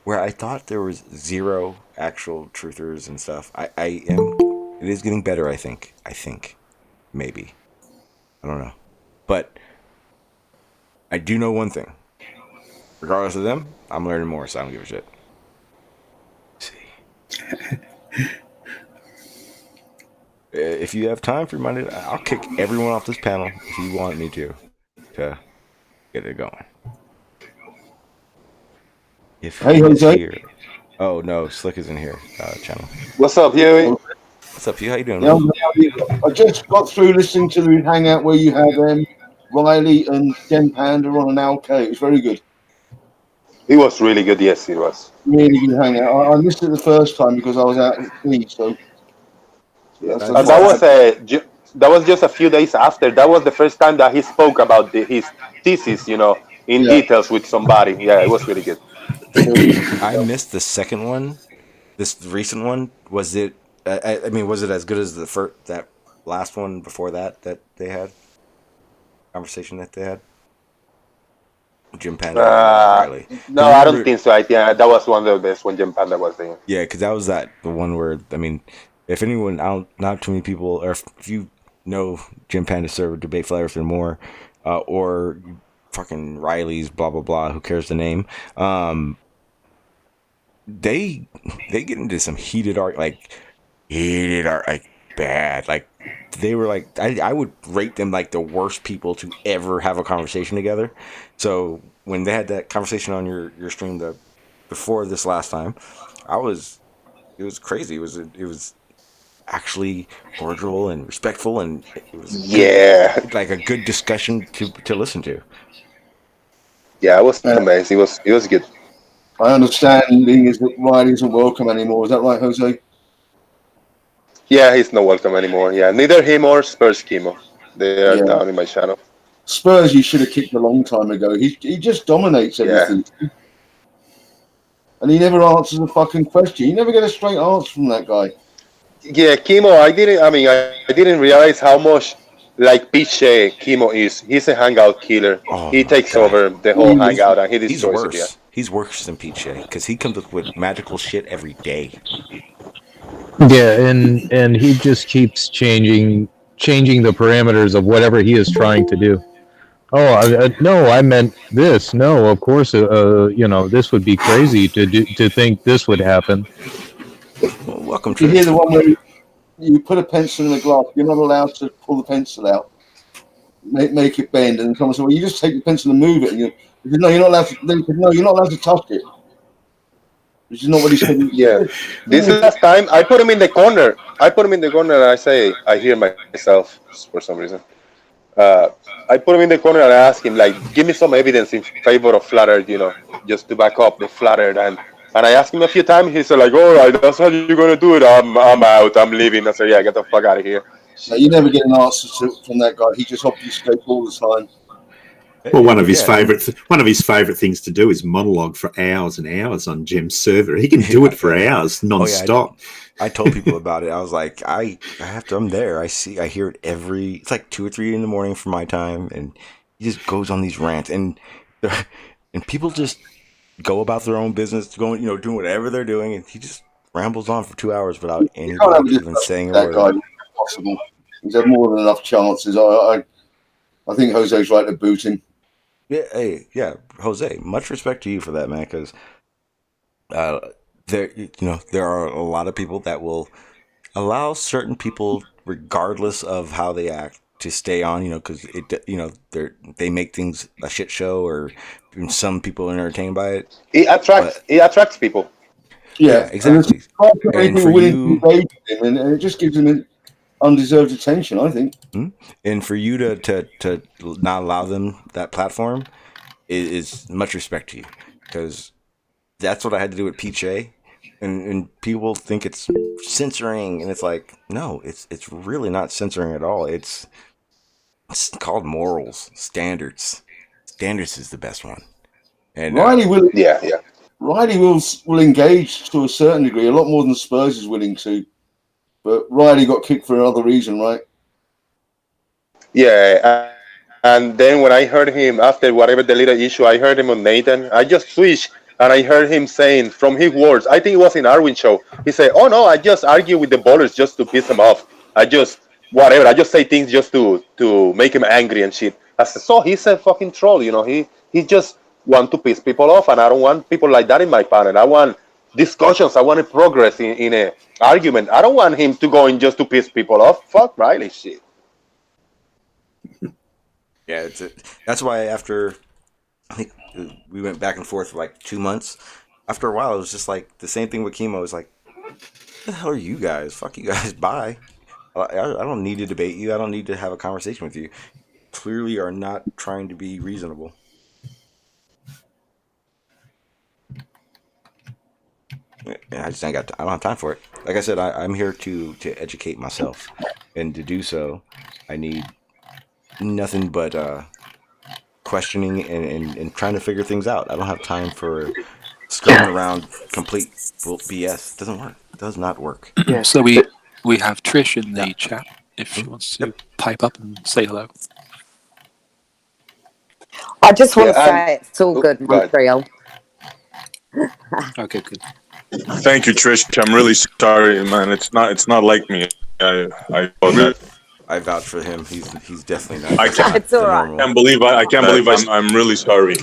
where I thought there was zero actual truthers and stuff, it is getting better. I think. maybe. I don't know. But I do know one thing. Regardless of them, I'm learning more, so I don't give a shit. Let's see. If you have time for Monday, I'll kick everyone off this panel if you want me to get it going. If Hey, he's Jose. here. Oh no, Slick is in here. Channel. What's up, Huey? What's up, you? How you doing? Yeah, Man? I just got through listening to the hangout where you had Riley and Jen Panda on an LK. It was very good. It was really good. Yes, it was. Really good hangout. I missed it the first time because I was out at sea, so yeah, Nice. That was just a few days after. That was the first time that he spoke about his thesis, in details with somebody. Yeah, it was really good. I missed the second one. This recent one, was it? I mean, was it as good as the first, that last one before that they had? Conversation that they had? Jim Panda and Riley. No, I don't think so. That was one of the best when Jim Panda was there. Yeah, because that was the one where, I mean, if anyone, not too many people, or if you know Jim Panda server debate flat earth or more, or fucking Riley's blah blah blah, who cares the name? They get into some heated art, like bad. Like they were like, I would rate them like the worst people to ever have a conversation together. So when they had that conversation on your stream before this last time, it was crazy. It was actually cordial and respectful, and it was good, like a good discussion to listen to. Yeah, it was amazing. It was good. My understanding is that Riley isn't welcome anymore. Is that right, Jose? Yeah, he's not welcome anymore. Yeah, neither him or Spurs Chemo. They are down in my channel. Spurs, you should have kicked a long time ago. He just dominates everything. Yeah. And he never answers a fucking question. You never get a straight answer from that guy. Yeah, Chemo, I didn't realize how much like Piche Chemo is. He's a hangout killer. He takes over the whole hangout and he destroys it. Yeah. He's worse than Piche because he comes up with magical shit every day. Yeah, and he just keeps changing the parameters of whatever he is trying to do. Oh, no, I meant this. No, of course, this would be crazy to think this would happen. Well, welcome to. You hear the one where you put a pencil in a glass. You're not allowed to pull the pencil out, make it bend, and someone said, "Well, you just take the pencil and move it." And no, you're not allowed to. No, you're not allowed to touch it. Which is not what he said. Yeah. This last time, I put him in the corner. And I say, I hear myself for some reason. I put him in the corner and I ask him, like, give me some evidence in favor of flat earth, just to back up the flat earth. And I asked him a few times. He said, like, all right, that's how you're going to do it. I'm out. I'm leaving. I said, yeah, get the fuck out of here. So you never get an answer from that guy. He just obfuscates all the time. Well, one of his favorite things to do is monologue for hours and hours on Jem's server. He can do it for hours non-stop. I told people about it. I was like, I'm there. I hear it it's like 2 or 3 in the morning for my time, and he just goes on these rants, and people just go about their own business, going, doing whatever they're doing, and he just rambles on for 2 hours without anybody even saying a word. That guy, possible. He's had more than enough chances. I think Jose's right to boot him. Yeah, Jose. Much respect to you for that, man. Because there are a lot of people that will allow certain people, regardless of how they act, to stay on. Because they make things a shit show, or some people are entertained by it. It attracts people. Yeah, exactly. And for you, and it just gives them undeserved attention, I think. And for you to not allow them that platform is much respect to you, because that's what I had to do with Piche, and people think it's censoring, and it's like, no, it's really not censoring at all. It's called morals, standards. Standards is the best one. And Riley will engage to a certain degree, a lot more than Spurs is willing to. But Riley got kicked for another reason, right? Yeah, and then when I heard him after whatever the little issue, I heard him on Nathan. I just switched, and I heard him saying from his words, I think it was in Arwin's show, he said, "Oh no, I just argue with the ballers just to piss them off. I just whatever. I just say things just to make him angry and shit. I said, so he's a fucking troll, you know. He just want to piss people off, and I don't want people like that in my panel. I want discussions. I want progress in a argument. I don't want him to go in just to piss people off. Fuck Riley, shit. Yeah, that's why after I think we went back and forth for like 2 months. After a while, it was just like the same thing with chemo. It was like, what the hell are you guys? Fuck you guys. Bye. I don't need to debate you. I don't need to have a conversation with you. Clearly are not trying to be reasonable. I just ain't got. I don't have time for it. Like I said, I'm here to educate myself, and to do so, I need nothing but questioning and trying to figure things out. I don't have time for scrolling around complete BS. It doesn't work. It does not work. Yeah. So we have Trish in the chat if she wants to pipe up and say hello. I just want to Yeah, say it's all good, go ahead. Montreal. Okay, good. Thank you, Trish. I'm really sorry, man. It's not like me. I vouch for him. He's definitely not. I can't. It's all right. I can't believe I'm really sorry.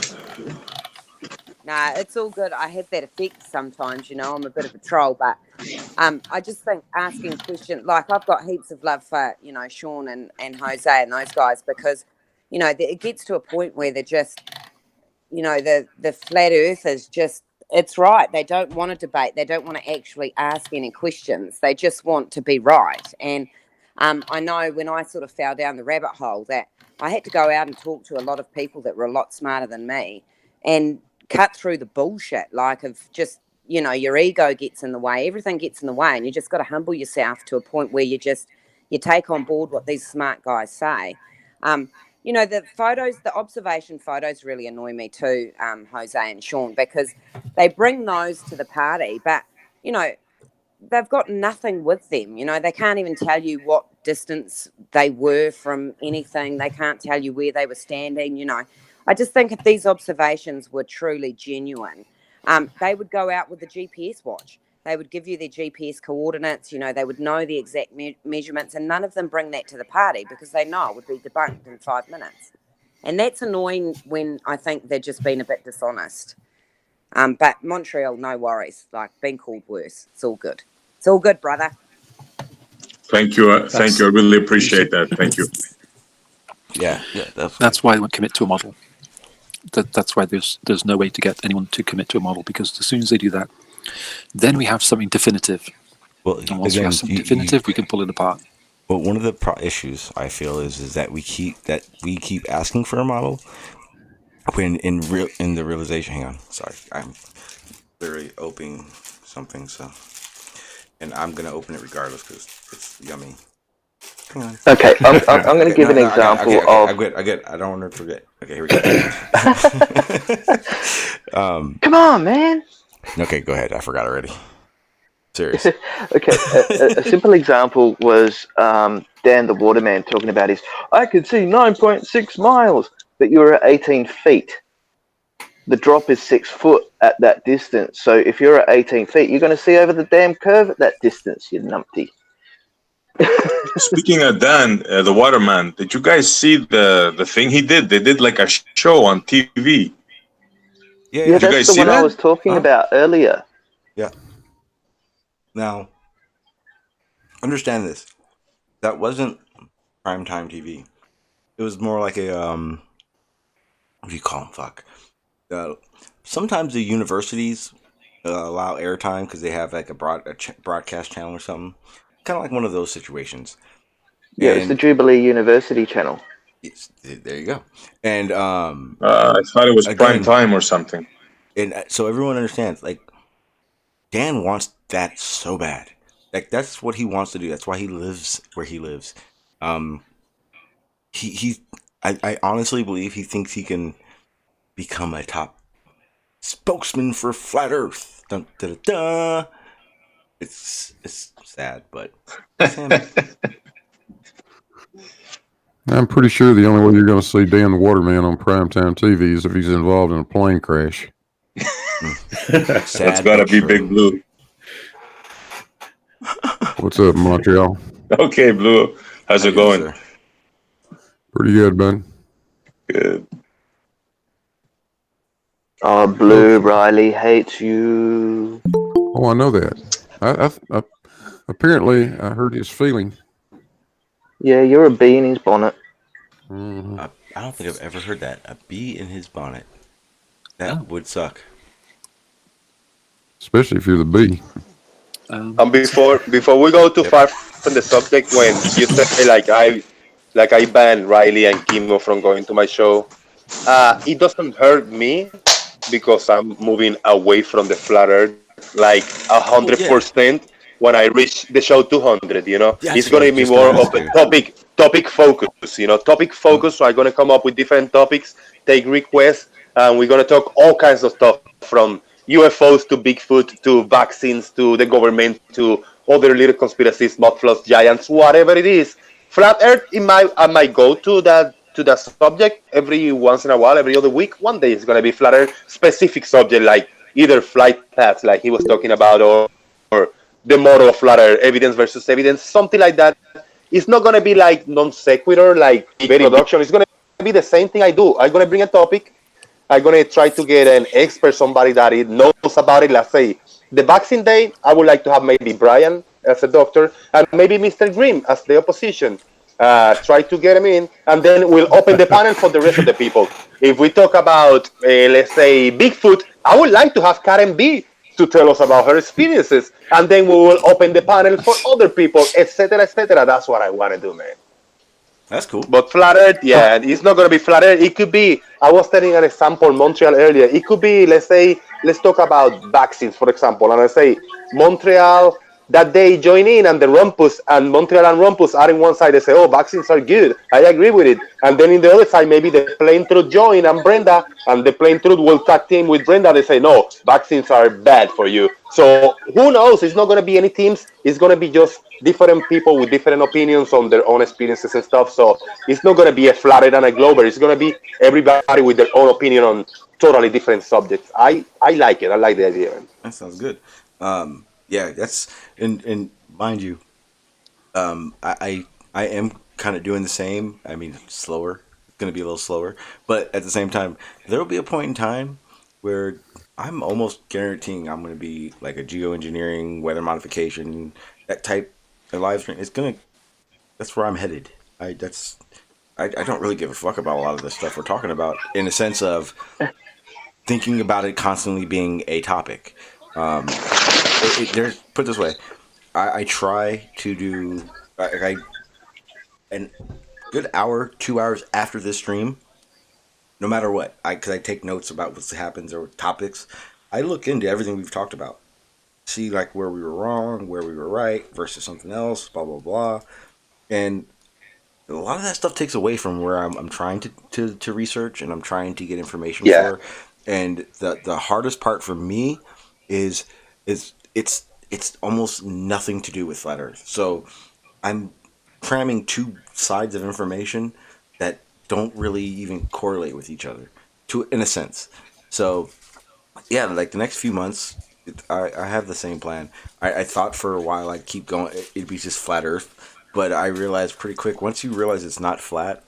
Nah, it's all good. I have that effect sometimes, you know. I'm a bit of a troll, but I just think asking questions, like I've got heaps of love for, you know, Sean and Jose and those guys, because, you know, it gets to a point where they're just, you know, the flat earthers just, it's right. They don't want to debate. They don't want to actually ask any questions. They just want to be right. And I know when I sort of fell down the rabbit hole that I had to go out and talk to a lot of people that were a lot smarter than me and cut through the bullshit, like of just, you know, your ego gets in the way, everything gets in the way, and you just got to humble yourself to a point where you take on board what these smart guys say. You know, the observation photos really annoy me too, Jose and Sean, because they bring those to the party, but, you know, they've got nothing with them. You know, they can't even tell you what distance they were from anything. They can't tell you where they were standing, you know. I just think if these observations were truly genuine, they would go out with the GPS watch. They would give you their GPS coordinates, you know, they would know the exact measurements, and none of them bring that to the party because they know it would be debunked in 5 minutes. And that's annoying when I think they're just being a bit dishonest. But Montreal, no worries. Like, been called worse. It's all good. It's all good, brother. Thank you. Thank you. I really appreciate that. Thank you. Yeah. That's why I won't commit to a model. That's why there's no way to get anyone to commit to a model, because as soon as they do that, then we have something definitive. Well, and once we have something definitive, we can pull it apart. Well, one of the issues I feel is that we keep asking for a model when in the realization. Hang on, sorry, I'm literally opening something, so, and I'm gonna open it regardless because it's yummy. Hang on. Okay, I'm going to give an example of. I get. I don't want to forget. Okay, here we go. Come on, man. Okay, go ahead. I forgot already. Serious. Okay, a simple example was Dan the Waterman talking about I could see 9.6 miles, but you were at 18 feet. The drop is 6 foot at that distance. So if you're at 18 feet, you're going to see over the damn curve at that distance, you numpty. Speaking of Dan, the Waterman, did you guys see the thing he did? They did like a show on TV. Yeah, did you that's guys the see one that? I was talking about earlier. Yeah. Now, understand this. That wasn't primetime TV. It was more like a what do you call them? Fuck. Sometimes the universities allow airtime because they have like a broadcast channel or something. Kind of like one of those situations. Yeah, it's the Jubilee University channel. Yes, there you go. And I thought it was prime time or something. And so everyone understands, like, Dan wants that so bad. Like, that's what he wants to do. That's why he lives where he lives. I honestly believe he thinks he can become a top spokesman for Flat Earth. Dun, dun, dun, dun. It's sad, but I'm pretty sure the only way you're going to see Dan the Waterman on primetime TV is if he's involved in a plane crash. That's got to be Big Blue. What's up, Montreal? Okay, Blue. How's How it you doing, going? sir? Pretty good, bud. Good. Blue Riley hates you. Oh, I know that. I apparently I hurt his feeling. Yeah, you're a bee in his bonnet. Mhm. I don't think I've ever heard that. A bee in his bonnet. That Oh. would suck. Especially if you're the bee. And before we go too Yep. far from the subject, when you say like I banned Riley and Kimo from going to my show, it doesn't hurt me because I'm moving away from the flat Earth like Oh yeah. 100% when I reach the show 200. It's That's gonna what I was be just more gonna of ask a you. topic focus. Topic focus. So I'm gonna come up with different topics, take requests, and we're gonna talk all kinds of stuff from UFOs to Bigfoot to vaccines to the government to other little conspiracies, mud flows, giants, whatever it is. Flat Earth I might go to that subject every once in a while, every other week. One day it's gonna be Flat Earth specific subject like either flight paths, like he was talking about, or the model of Flat Earth, evidence versus evidence, something like that. It's not gonna be like non sequitur, like very production. It's gonna be the same thing I do. I'm gonna bring a topic. I'm gonna try to get an expert, somebody that it knows about it. Let's say the vaccine day, I would like to have maybe Brian as a doctor and maybe Mr. Grimm as the opposition. Try to get him in, and then we'll open the panel for the rest of the people. If we talk about, let's say, Bigfoot, I would like to have Karen B to tell us about her experiences, and then we will open the panel for other people, etc., etc. That's what I want to do, man. That's cool. But flat Earth, yeah, it's not going to be flat Earth. It could be, I was telling an example, Montreal earlier. It could be, let's say, let's talk about vaccines, for example. And I say, Montreal, that they join in and the Rumpus and Montreal and Rumpus are in one side. They say, oh, vaccines are good. I agree with it. And then in the other side, maybe the Plain Truth join and Brenda, and the Plain Truth will tag team with Brenda. They say, no, vaccines are bad for you. So who knows? It's not going to be any teams. It's going to be just different people with different opinions on their own experiences and stuff. So it's not going to be a flathead and a glober. It's going to be everybody with their own opinion on totally different subjects. I like it. I like the idea. That sounds good. Yeah, that's and mind you, I am kind of doing the same. I mean, slower. It's gonna be a little slower, but at the same time, there will be a point in time where I'm almost guaranteeing I'm gonna be like a geoengineering, weather modification, that type of live stream. It's gonna. That's where I'm headed. I don't really give a fuck about a lot of the stuff we're talking about in a sense of thinking about it constantly being a topic. There's put it this way, I try to do an good hour, 2 hours after this stream, no matter what. Because I take notes about what happens or topics. I look into everything we've talked about, see like where we were wrong, where we were right versus something else, blah blah blah, and a lot of that stuff takes away from where I'm trying to research and I'm trying to get information Yeah. for. And the hardest part for me is it's almost nothing to do with flat Earth. So I'm cramming two sides of information that don't really even correlate with each other, to in a sense. So yeah, like the next few months, I have the same plan. I thought for a while I'd keep going. It'd be just flat Earth, but I realized pretty quick once you realize it's not flat,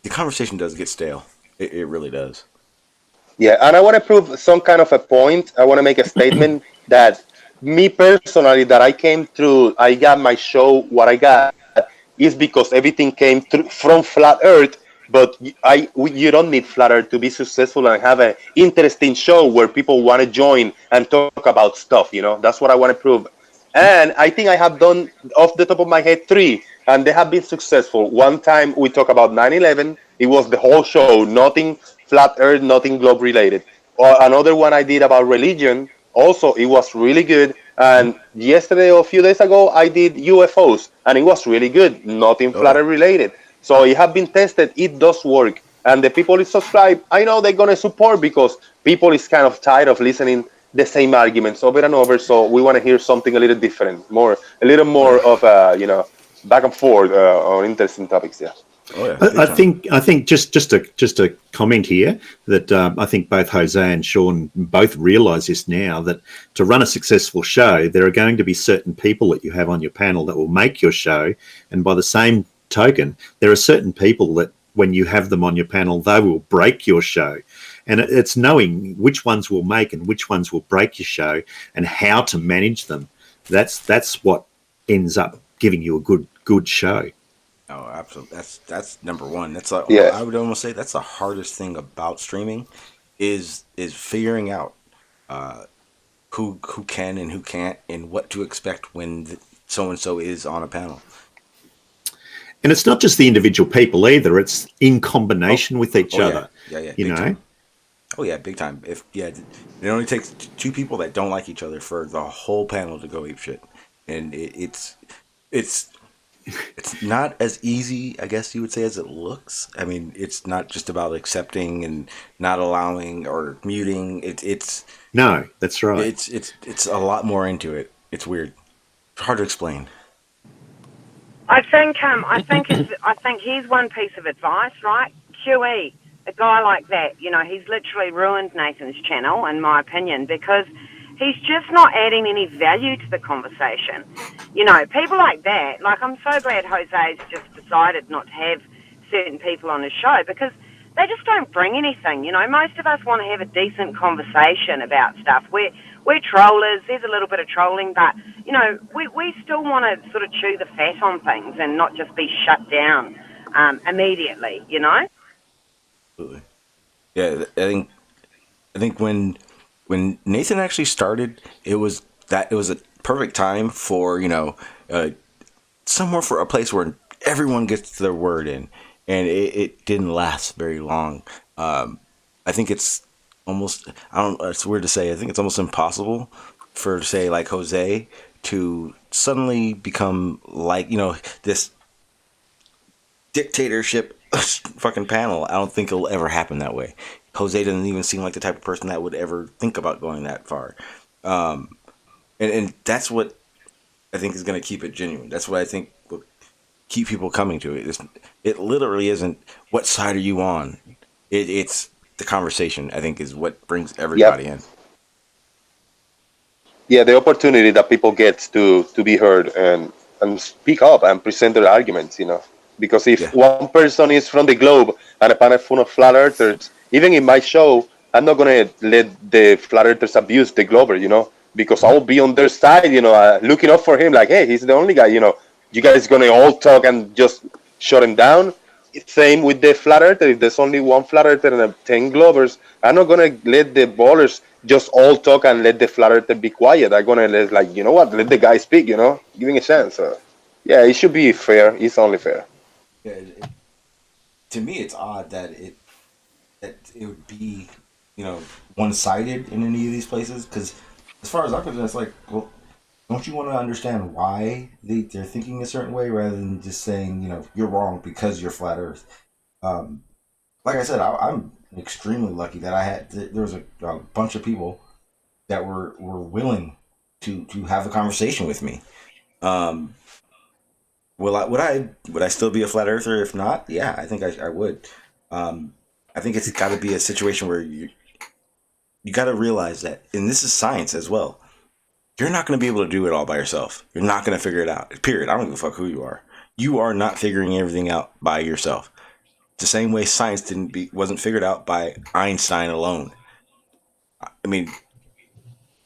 the conversation does get stale. It really does. Yeah, and I want to prove some kind of a point. I want to make a statement that me personally, that I came through, I got my show, what I got, is because everything came through from flat Earth. But you don't need flat Earth to be successful and have an interesting show where people want to join and talk about stuff. That's what I want to prove. And I think I have done, off the top of my head, three, and they have been successful. One time we talked about 9/11. It was the whole show, nothing flat Earth, nothing globe related. Or another one I did about religion. Also, it was really good. And yesterday or a few days ago, I did UFOs, and it was really good. Nothing Oh flat yeah. Earth related. So it have been tested. It does work. And the people is subscribed. I know they're gonna support because people is kind of tired of listening the same arguments over and over. So we want to hear something a little different, a little Oh more yeah. of back and forth on interesting topics. Yeah. Oh yeah, big time. I think just a comment here that I think both Jose and Sean both realise this now, that to run a successful show, there are going to be certain people that you have on your panel that will make your show, and by the same token, there are certain people that when you have them on your panel, they will break your show. And it's knowing which ones will make and which ones will break your show and how to manage them. That's what ends up giving you a good show. Oh, absolutely. That's number one. That's like, Yeah. I would almost say that's the hardest thing about streaming, is figuring out who can and who can't, and what to expect when so and so is on a panel. And it's not just the individual people either; it's in combination with each other. Yeah, you big know. time. Oh yeah, big time. It only takes two people that don't like each other for the whole panel to go ape shit, and it's not as easy, I guess you would say, as it looks. I mean, it's not just about accepting and not allowing or muting. No, that's right. It's a lot more into it. It's weird. It's hard to explain. I think here's one piece of advice, right? QE, a guy like that, you know, he's literally ruined Nathan's channel, in my opinion, because he's just not adding any value to the conversation. You know, people like that, like, I'm so glad Jose's just decided not to have certain people on his show, because they just don't bring anything. You know, most of us want to have a decent conversation about stuff. We're trollers, there's a little bit of trolling, but, you know, we still want to sort of chew the fat on things and not just be shut down immediately, you know? Absolutely. Yeah, I think when Nathan actually started, it was a perfect time for, you know, somewhere for a place where everyone gets their word in, and it didn't last very long. I think it's almost, it's weird to say, I think it's almost impossible for, say, like Jose to suddenly become like, you know, this dictatorship fucking panel. I don't think it'll ever happen that way. Jose doesn't even seem like the type of person that would ever think about going that far. And that's what I think is going to keep it genuine. That's what I think will keep people coming to it. It literally isn't what side are you on. It's the conversation, I think, is what brings everybody in. Yeah, the opportunity that people get to be heard and speak up and present their arguments, you know. Because if one person is from the globe and a panel full of flat earthers, even in my show, I'm not going to let the flat earthers abuse the glober, you know, because I'll be on their side, you know, looking up for him like, hey, he's the only guy, you know. You guys going to all talk and just shut him down? Same with the flat earther. If there's only one flat earther and 10 glovers, I'm not going to let the ballers just all talk and let the flat earther be quiet. I'm going to let, like, you know what, let the guy speak, you know, give him a chance. Yeah, it should be fair. It's only fair. Yeah, to me, it's odd that it would be, you know, one-sided in any of these places. Because as far as I'm concerned, it's like, well, don't you want to understand why they're thinking a certain way rather than just saying, you know, you're wrong because you're flat Earth. Like I said, I'm extremely lucky that there was a bunch of people that were willing to have a conversation with me. Would I still be a flat earther if not? Yeah, I think I would. I think it's got to be a situation where you got to realize that, and this is science as well. You're not going to be able to do it all by yourself. You're not going to figure it out. Period. I don't give a fuck who you are. You are not figuring everything out by yourself. The same way science wasn't figured out by Einstein alone. I mean,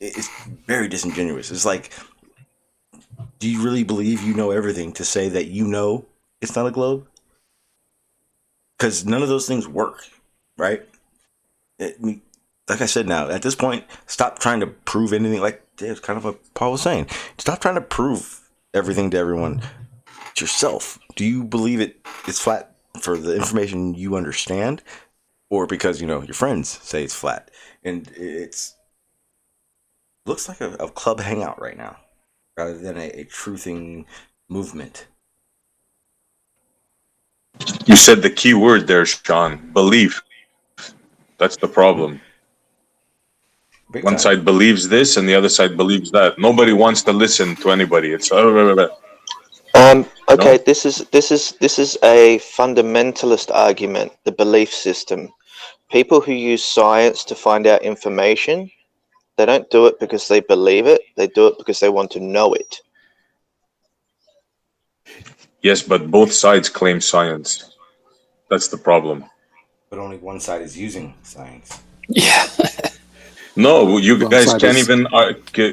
it's very disingenuous. It's like, do you really believe you know everything to say that you know it's not a globe? Because none of those things work, right? Like I said, now at this point, stop trying to prove anything. Like it's kind of what Paul was saying. Stop trying to prove everything to everyone. It's yourself. Do you believe it's flat for the information you understand, or because you know your friends say it's flat? And looks like a club hangout right now, rather than a truthing movement. You said the key word there, Sean. Belief. That's the problem. One side believes this and the other side believes that. Nobody wants to listen to anybody. It's Okay, No? this is a fundamentalist argument. The belief system. People who use science to find out information, they don't do it because they believe it. They do it because they want to know it. Yes, but both sides claim science. That's the problem. But only one side is using science. Yeah. No, you One guys side can't is even.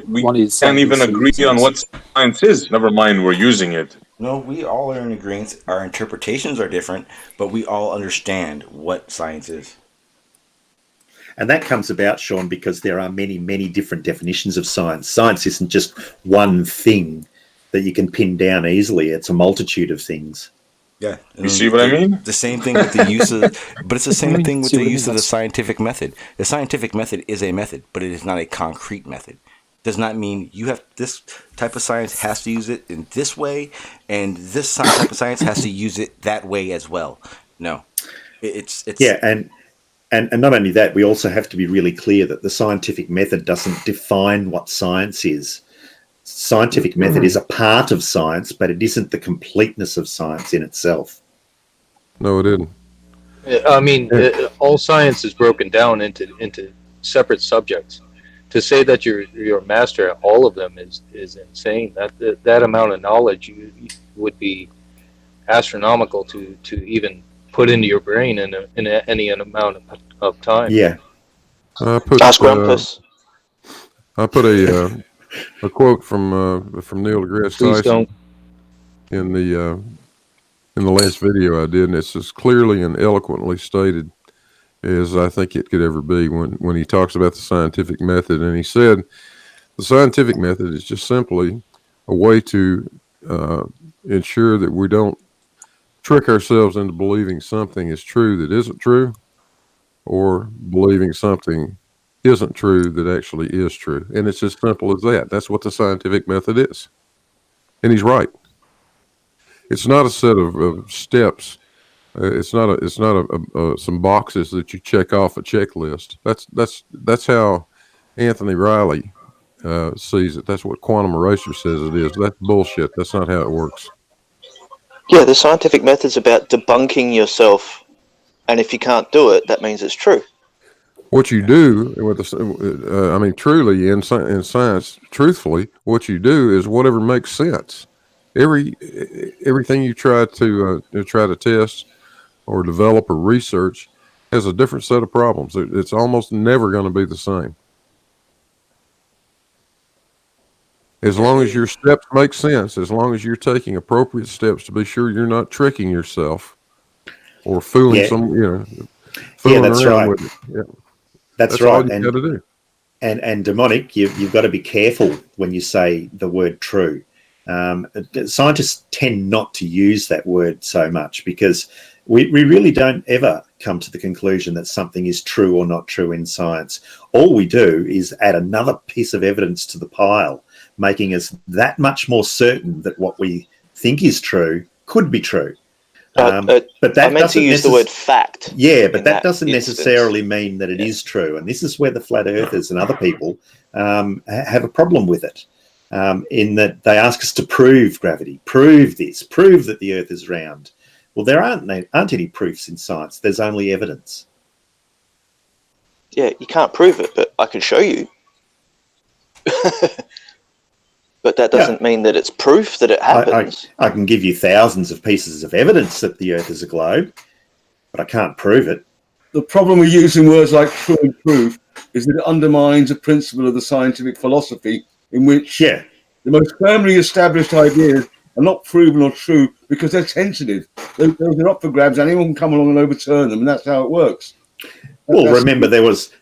We one is can't side is even saying agree on what science is. Never mind, we're using it. No, we all are in agreement. Our interpretations are different, but we all understand what science is. And that comes about, Sean, because there are many, many different definitions of science. Science isn't just one thing that you can pin down easily. It's a multitude of things. Yeah. You see what I mean? The same thing with the use of, but it's the same thing with see the what I use mean? of the scientific method. The scientific method is a method, but it is not a concrete method. Does not mean you have this type of science has to use it in this way, and this type of science has to use it that way as well. No, it's Yeah, and not only that, we also have to be really clear that the scientific method doesn't define what science is. Scientific method is a part of science, but it isn't the completeness of science in itself. No, it didn't. I mean, all science is broken down into separate subjects. To say that you're a master at all of them is insane. That amount of knowledge you would be astronomical to even put into your brain in any amount of time. Yeah. Ask Grumpus. I put a quote from Neil deGrasse Please Tyson don't. in the last video I did, and it's as clearly and eloquently stated as I think it could ever be when he talks about the scientific method. And he said the scientific method is just simply a way to ensure that we don't trick ourselves into believing something is true that isn't true, or believing something isn't true that actually is true. And it's as simple as that. That's what the scientific method is. And he's right. It's not a set of steps. It's not some boxes that you check off a checklist. That's how Anthony Riley sees it. That's what Quantum Erasure says it is. That's bullshit. That's not how it works. Yeah, the scientific method's about debunking yourself, and if you can't do it, that means it's true. What you do with truly in science, truthfully, what you do is whatever makes sense. Everything you try to test or develop or research has a different set of problems. It's almost never going to be the same. As long as your steps make sense, as long as you're taking appropriate steps to be sure you're not tricking yourself or fooling fooling that's around right. with it. Yeah. That's all right. you got to do. And demonic, you've got to be careful when you say the word true. Scientists tend not to use that word so much because we really don't ever come to the conclusion that something is true or not true in science. All we do is add another piece of evidence to the pile, making us that much more certain that what we think is true could be true. But that I meant to use the word fact. Yeah, but that doesn't necessarily mean that it is true. And this is where the flat earthers and other people have a problem with it, in that they ask us to prove gravity, prove this, prove that the earth is round. Well, there aren't any proofs in science. There's only evidence. Yeah, you can't prove it, but I can show you. But that doesn't mean that it's proof that it happens. I can give you thousands of pieces of evidence that the earth is a globe, but I can't prove it. The problem with using words like true and proof is that it undermines a principle of the scientific philosophy in which the most firmly established ideas are not proven or true because they're tentative. They're up for grabs. Anyone can come along and overturn them, and that's how it works. Well, remember there was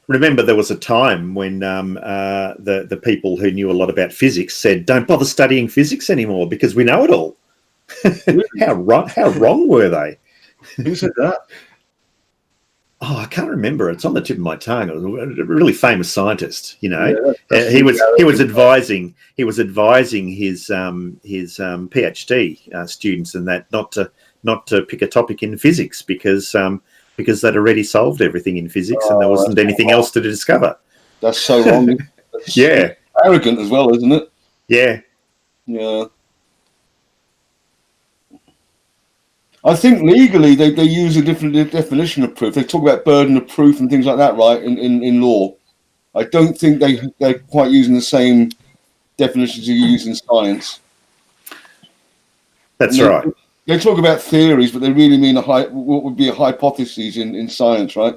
a time when the people who knew a lot about physics said, "Don't bother studying physics anymore because we know it all." How wrong were they? Who said that? Oh, I can't remember. It's on the tip of my tongue. It was a really famous scientist. You know, he was advising his PhD students and that not to pick a topic in physics because they'd already solved everything in physics and there wasn't anything else to discover. That's so wrong. That's arrogant as well, isn't it? Yeah. Yeah. I think legally they use a different definition of proof. They talk about burden of proof and things like that, right? In law, I don't think they're quite using the same definitions you use in science. That's right. They talk about theories, but they really mean what would be a hypothesis in science, right?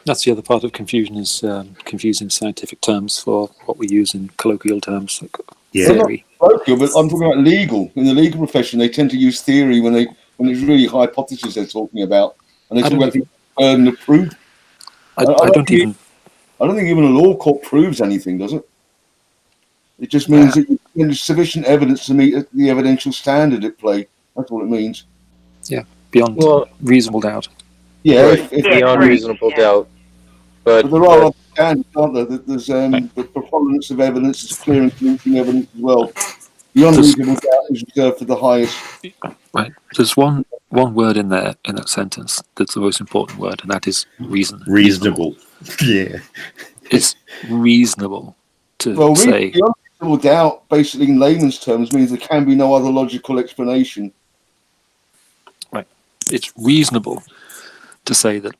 That's the other part of confusion, is confusing scientific terms for what we use in colloquial terms, like theory. Colloquial, but I'm talking about legal. In the legal profession, they tend to use theory when it's really hypothesis they're talking about, and they talk about the burden of proof. I don't think even a law court proves anything, does it? It just means that there's sufficient evidence to meet the evidential standard at play. That's all it means. Yeah, beyond reasonable doubt. Yeah, right. Beyond reasonable doubt. But there are other standards, aren't there? There's the preponderance of evidence is clear and convincing evidence as well. Beyond reasonable doubt is reserved for the highest. Right. There's one word in there in that sentence that's the most important word, and that is reason. Reasonable. Yeah. It's reasonable to say. Beyond reasonable doubt, basically in layman's terms, means there can be no other logical explanation. Right. It's reasonable to say that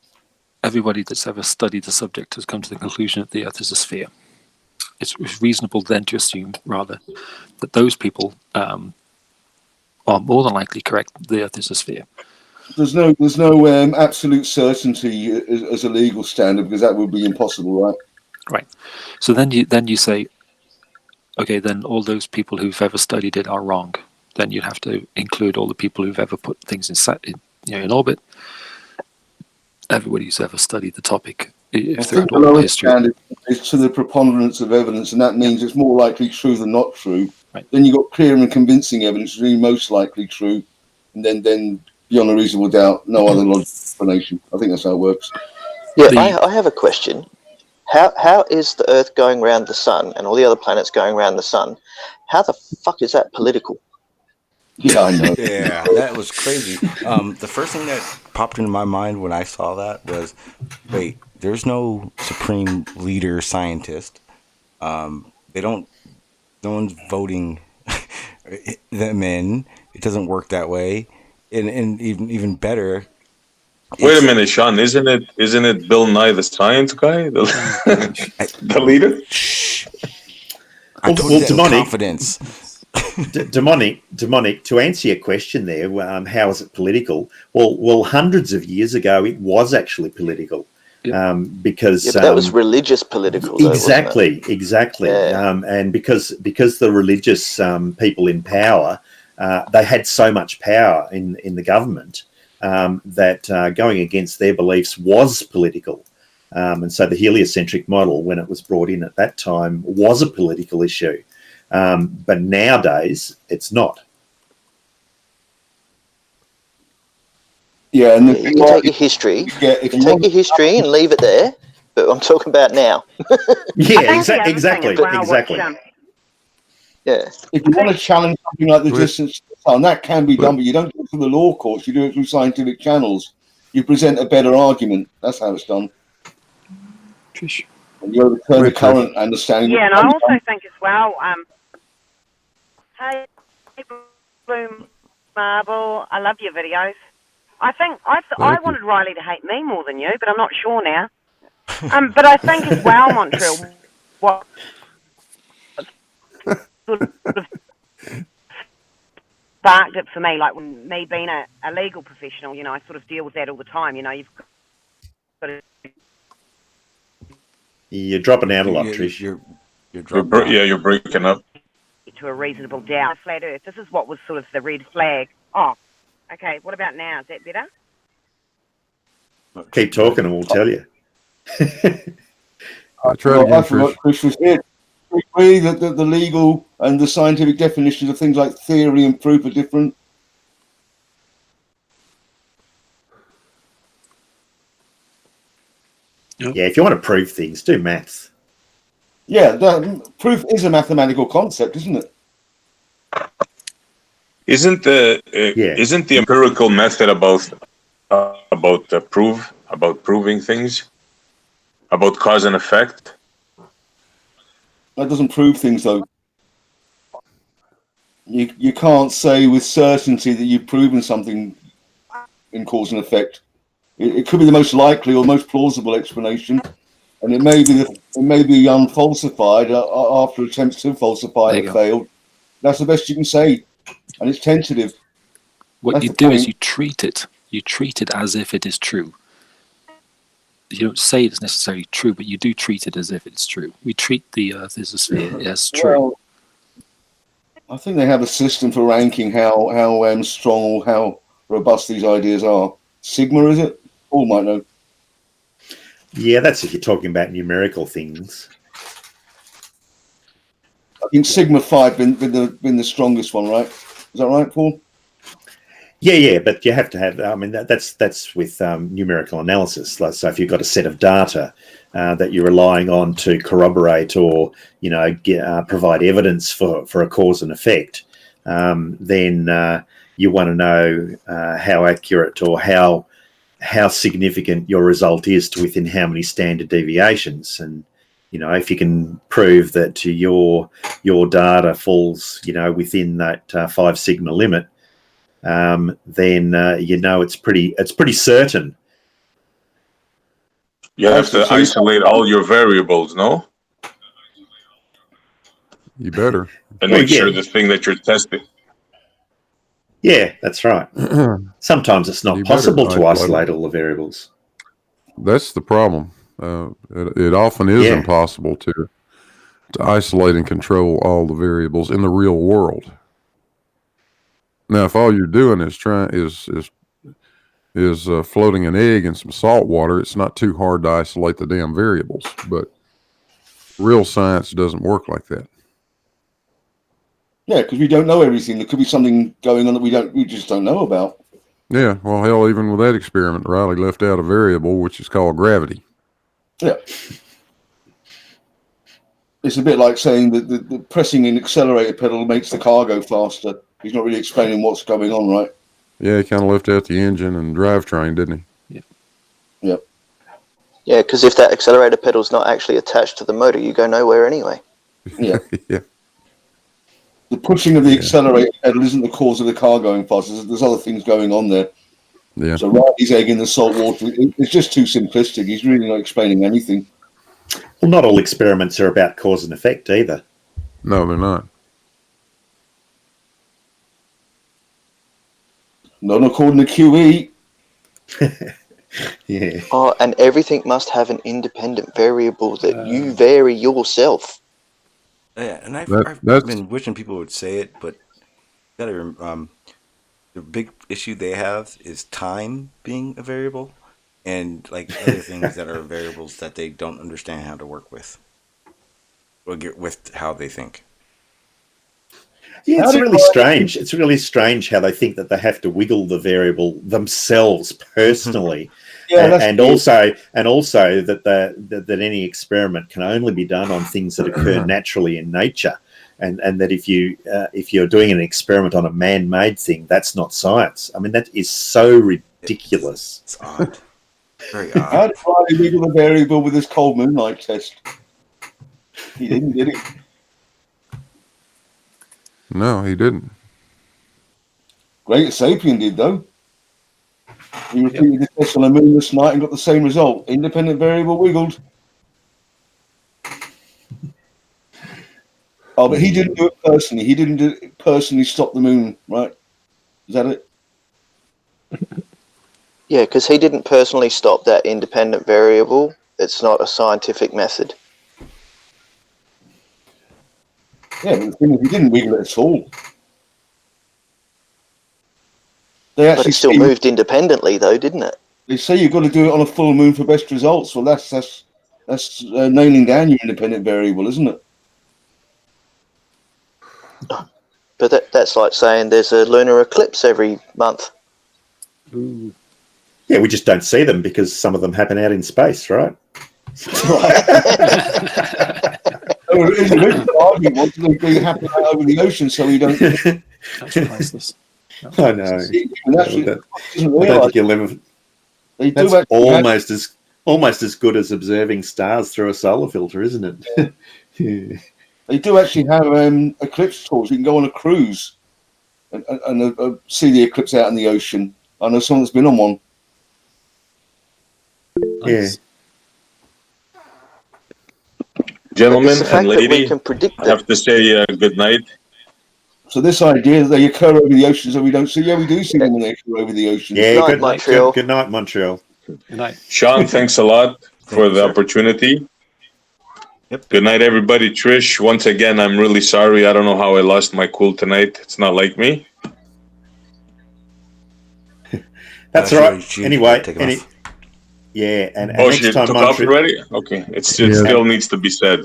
everybody that's ever studied the subject has come to the conclusion that the Earth is a sphere. It's reasonable then to assume, rather, that those people are more than likely correct that the Earth is a sphere. There's no absolute certainty as a legal standard, because that would be impossible, right? Right. So then you say, okay, then all those people who've ever studied it are wrong. Then you'd have to include all the people who've ever put things in orbit. Everybody who's ever studied the topic, if they're at all history, standard is to the preponderance of evidence, and that means it's more likely true than not true. Right. Then you've got clear and convincing evidence, really most likely true, and then beyond a reasonable doubt, no other logical explanation. I think that's how it works. Yeah, I have a question. How is the Earth going around the sun and all the other planets going around the sun? How the fuck is that political? Yeah, I know. Yeah, that was crazy. The first thing that popped into my mind when I saw that was, wait, there's no supreme leader scientist. No one's voting them in. It doesn't work that way. And even better. Wait a minute, Sean. Isn't it Bill Nye the Science Guy, the leader? Shh. I told you that with confidence. Demonic, to answer your question there, how is it political? Well, hundreds of years ago, it was actually political. Because that was religious political, though, exactly. Yeah. And because the religious people in power, they had so much power in the government that going against their beliefs was political. And so the heliocentric model, when it was brought in at that time, was a political issue. But nowadays, it's not. Yeah, and you can take your history. Yeah, you can take your history and leave it there. But I'm talking about now. Yeah, exactly. Yeah. If you want to challenge something like the distance to the sun, that can be done, but you don't do it through the law courts. You do it through scientific channels. You present a better argument. That's how it's done. Trish. And you overturn the current understanding. Yeah, and I also think as well, hey, Blue Marble, I love your videos. I think I wanted Riley to hate me more than you, but I'm not sure now. But I think as well, Montreal, what sort of sparked it for me, like when me being a legal professional, you know, I sort of deal with that all the time. You know, you've got to. You're dropping out a lot, Trish. You're breaking up. To a reasonable doubt. Flat Earth. This is what was sort of the red flag. Oh, okay. What about now? Is that better? Keep talking and we'll tell you. I forgot Chris was here. We agree that the legal and the scientific definitions of things like theory and proof are different. Yeah, if you want to prove things, do maths. Yeah, proof is a mathematical concept, isn't it? Isn't the empirical method about proving things, about cause and effect? That doesn't prove things, though. you can't say with certainty that you've proven something in cause and effect. It could be the most likely or most plausible explanation, and it may be unfalsified after attempts to falsify it have failed. That's the best you can say, and it's tentative. What That's you the do is point. you treat it. You treat it as if it is true. You don't say it's necessarily true, but you do treat it as if it's true. We treat the Earth as a sphere as true. Well, I think they have a system for ranking how strong or how robust these ideas are. Sigma, is it? Paul might know. Yeah, that's if you're talking about numerical things. I think Sigma 5 been the strongest one, right? Is that right, Paul? Yeah, but you have to have. I mean, that's with numerical analysis. So if you've got a set of data that you're relying on to corroborate or provide evidence for a cause and effect, then you want to know how accurate or how significant your result is to within how many standard deviations. And if you can prove that your data falls within that 5 sigma limit, then it's pretty certain. You have to isolate all your variables, no? You better. And make sure the thing that you're testing. Yeah, that's right. Sometimes it's not possible to isolate all the variables. That's the problem. It often is impossible to isolate and control all the variables in the real world. Now, if all you're doing is floating an egg in some salt water, it's not too hard to isolate the damn variables. But real science doesn't work like that. Yeah, because we don't know everything. There could be something going on that we just don't know about. Yeah, well, hell, even with that experiment, Riley left out a variable which is called gravity. Yeah. It's a bit like saying that the pressing an accelerator pedal makes the car go faster. He's not really explaining what's going on, right? Yeah, he kind of left out the engine and drivetrain, didn't he? Yeah. Yep. Yeah, because if that accelerator pedal's not actually attached to the motor, you go nowhere anyway. Yeah. Yeah. The pushing of the accelerator pedal isn't the cause of the car going faster. There's other things going on there. Yeah. So Riley's egg in the salt water, it's just too simplistic. He's really not explaining anything. Well, not all experiments are about cause and effect either. No, they're not. Not according to QE. Yeah. Oh, and everything must have an independent variable that you vary yourself. Yeah, and I've been wishing people would say it, but the big issue they have is time being a variable, and like other things that are variables that they don't understand how to work with, or get with how they think. Yeah, it's really strange. It's really strange how they think that they have to wiggle the variable themselves personally. and also that any experiment can only be done on things that occur naturally in nature, and that if you're doing an experiment on a man-made thing, that's not science. I mean, that is so ridiculous. It's odd, very odd. How did Riley wiggle the variable with his cold moonlight test? He didn't, did he? No, he didn't. Great Sapien did, though. He repeated the test on a moonless night and got the same result. Independent variable wiggled. Oh, but he didn't do it personally. He didn't personally stop the moon, right? Is that it? Yeah, because he didn't personally stop that independent variable. It's not a scientific method. Yeah, but the thing is, he didn't wiggle it at all. But it still moved independently, though, didn't it? They say you've got to do it on a full moon for best results. Well, that's nailing down your independent variable, isn't it? But that's like saying there's a lunar eclipse every month. Ooh. Yeah, we just don't see them because some of them happen out in space, right? It's a big argument. What's going to happen out over the ocean so we don't... That's priceless. I know. That's almost as good as observing stars through a solar filter, isn't it? Yeah. They do actually have eclipse tours. You can go on a cruise and see the eclipse out in the ocean. I know someone that's been on one. Nice. Gentlemen It's the and fact that we lady, can predict I have to say good night. So this idea that they occur over the oceans that we don't see, we do see them when they occur over the oceans. Yeah, Night, good night, Montreal. good night, Montreal. Good night. Sean, thanks a lot for you, the sir. opportunity. Yep. Good night, everybody. Trish, once again, I'm really sorry. I don't know how I lost my cool tonight. It's not like me. That's all right. Anyway, yeah, and Oh, next she time took off already? Okay, it still needs to be said.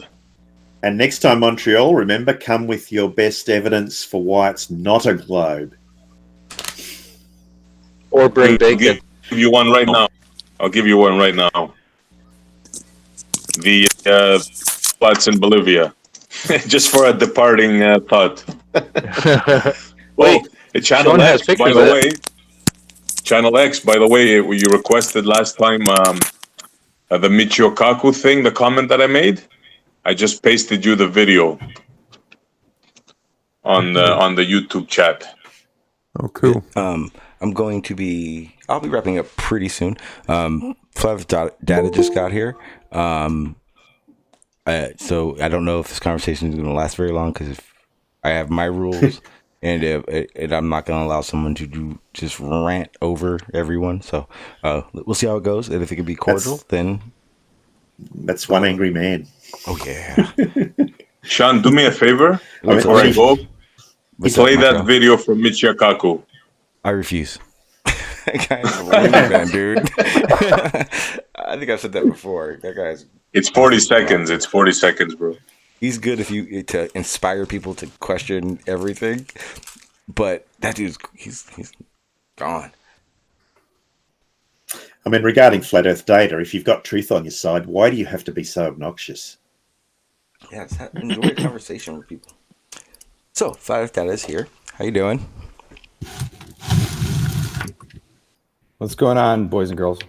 And next time, Montreal, remember, come with your best evidence for why it's not a globe. Or bring I'll bacon. give you one right now. I'll give you one right now. The floods in Bolivia. Just for a departing thought. Wait, Channel Sean has X, pictures by of the that. way. Channel X, by the way, you requested last time the Michio Kaku thing, the comment that I made. I just pasted you the video on the YouTube chat. Oh, cool. I'm going to be. I'll be wrapping up pretty soon. Flav Data just got here. So I don't know if this conversation is going to last very long because if I have my rules and I'm not going to allow someone to just rant over everyone. So we'll see how it goes. And if it can be cordial, then that's one angry man. Oh yeah. Sean, do me a favor before I go. Play that video from Michio Kaku. I refuse. That guy's rude, man, dude. I think I've said that before. That guy's. It's 40 seconds. It's 40 seconds, bro. He's good to inspire people to question everything, but that dude's he's gone. I mean, regarding flat Earth data, if you've got truth on your side, why do you have to be so obnoxious? Yeah, enjoy a conversation with people. So, flat Earth data is here. How you doing? What's going on, boys and girls?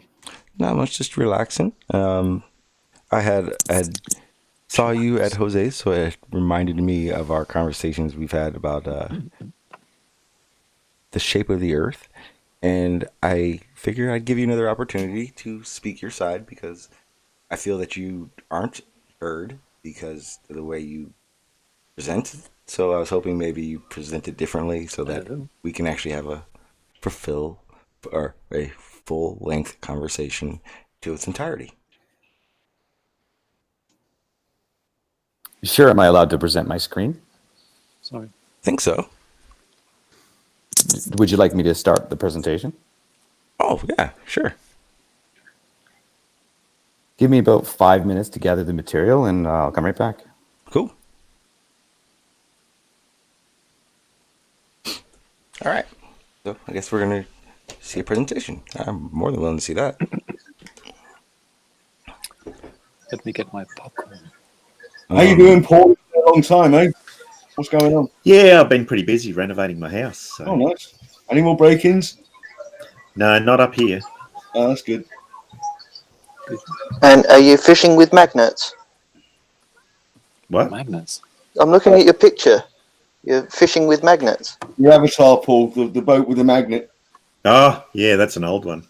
Not much, just relaxing. I had saw you at Jose's, so it reminded me of our conversations we've had about the shape of the Earth, and I figured I'd give you another opportunity to speak your side because I feel that you aren't heard because of the way you present. So I was hoping maybe you present it differently so that we can actually have a full-length conversation to its entirety. Sure, am I allowed to present my screen? Sorry. Think so. Would you like me to start the presentation? Oh, yeah, sure. Give me about 5 minutes to gather the material and I'll come right back. Cool. All right. So I guess we're going to see a presentation. I'm more than willing to see that. Let me get my popcorn. How you doing, Paul? It's been a long time, eh? What's going on? Yeah, I've been pretty busy renovating my house. So. Oh, nice. Any more break-ins? No, not up here. Oh, that's good. And are you fishing with magnets? What? Magnets? I'm looking at your picture. You're fishing with magnets. Your avatar, Paul, the boat with the magnet. Oh, yeah, that's an old one.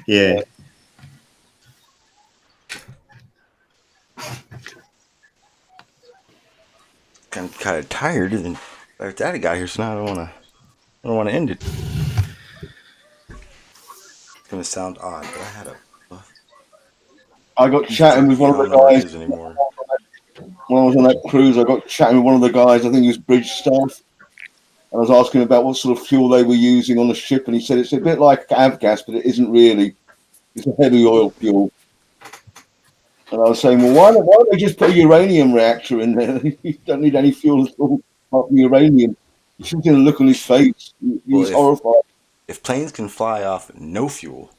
Yeah. I'm kind of tired, and our daddy got here, so now I don't want to end it. It's gonna sound odd, but I got chatting with one of the guys. When I was on that cruise, I got chatting with one of the guys. I think he was bridge staff. I was asking about what sort of fuel they were using on the ship, and he said it's a bit like avgas, but it isn't really. It's a heavy oil fuel. And I was saying, well, why don't they just put a uranium reactor in there? You don't need any fuel at all apart from uranium. You should get a look on his face. He was horrified. If planes can fly off no fuel,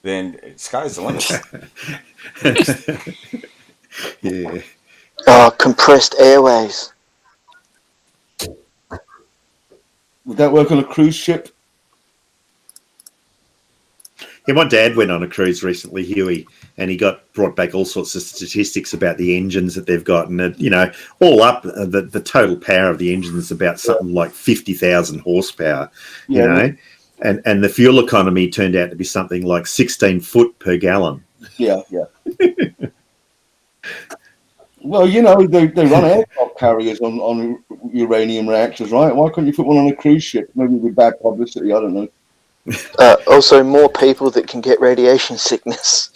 then sky's the limit. Yeah. Oh, compressed airways. Would that work on a cruise ship? Yeah, my dad went on a cruise recently, Huey, and he got brought back all sorts of statistics about the engines that they've got, and all up, the total power of the engine is about something like 50,000 horsepower. And the fuel economy turned out to be something like 16 foot per gallon. Yeah. Well, they run aircraft carriers on uranium reactors, right? Why couldn't you put one on a cruise ship? Maybe with bad publicity, I don't know. Also, more people that can get radiation sickness.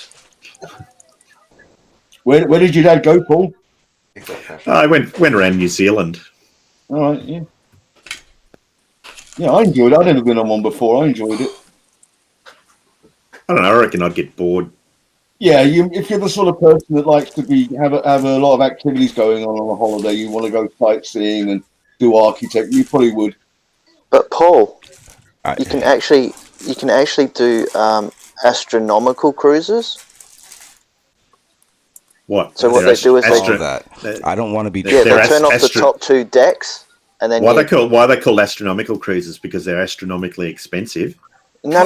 Where did your dad go, Paul? I went around New Zealand. All right, yeah. Yeah, I enjoyed it. I'd never been on one before. I enjoyed it. I don't know. I reckon I'd get bored. Yeah, if you're the sort of person that likes to have a lot of activities going on a holiday, you want to go sightseeing and do architecture, you probably would. But Paul, you can actually do astronomical cruises. What? So what they do is I don't want to be. Yeah, they turn off the top two decks, and then why are they called astronomical cruises? Because they're astronomically expensive. No.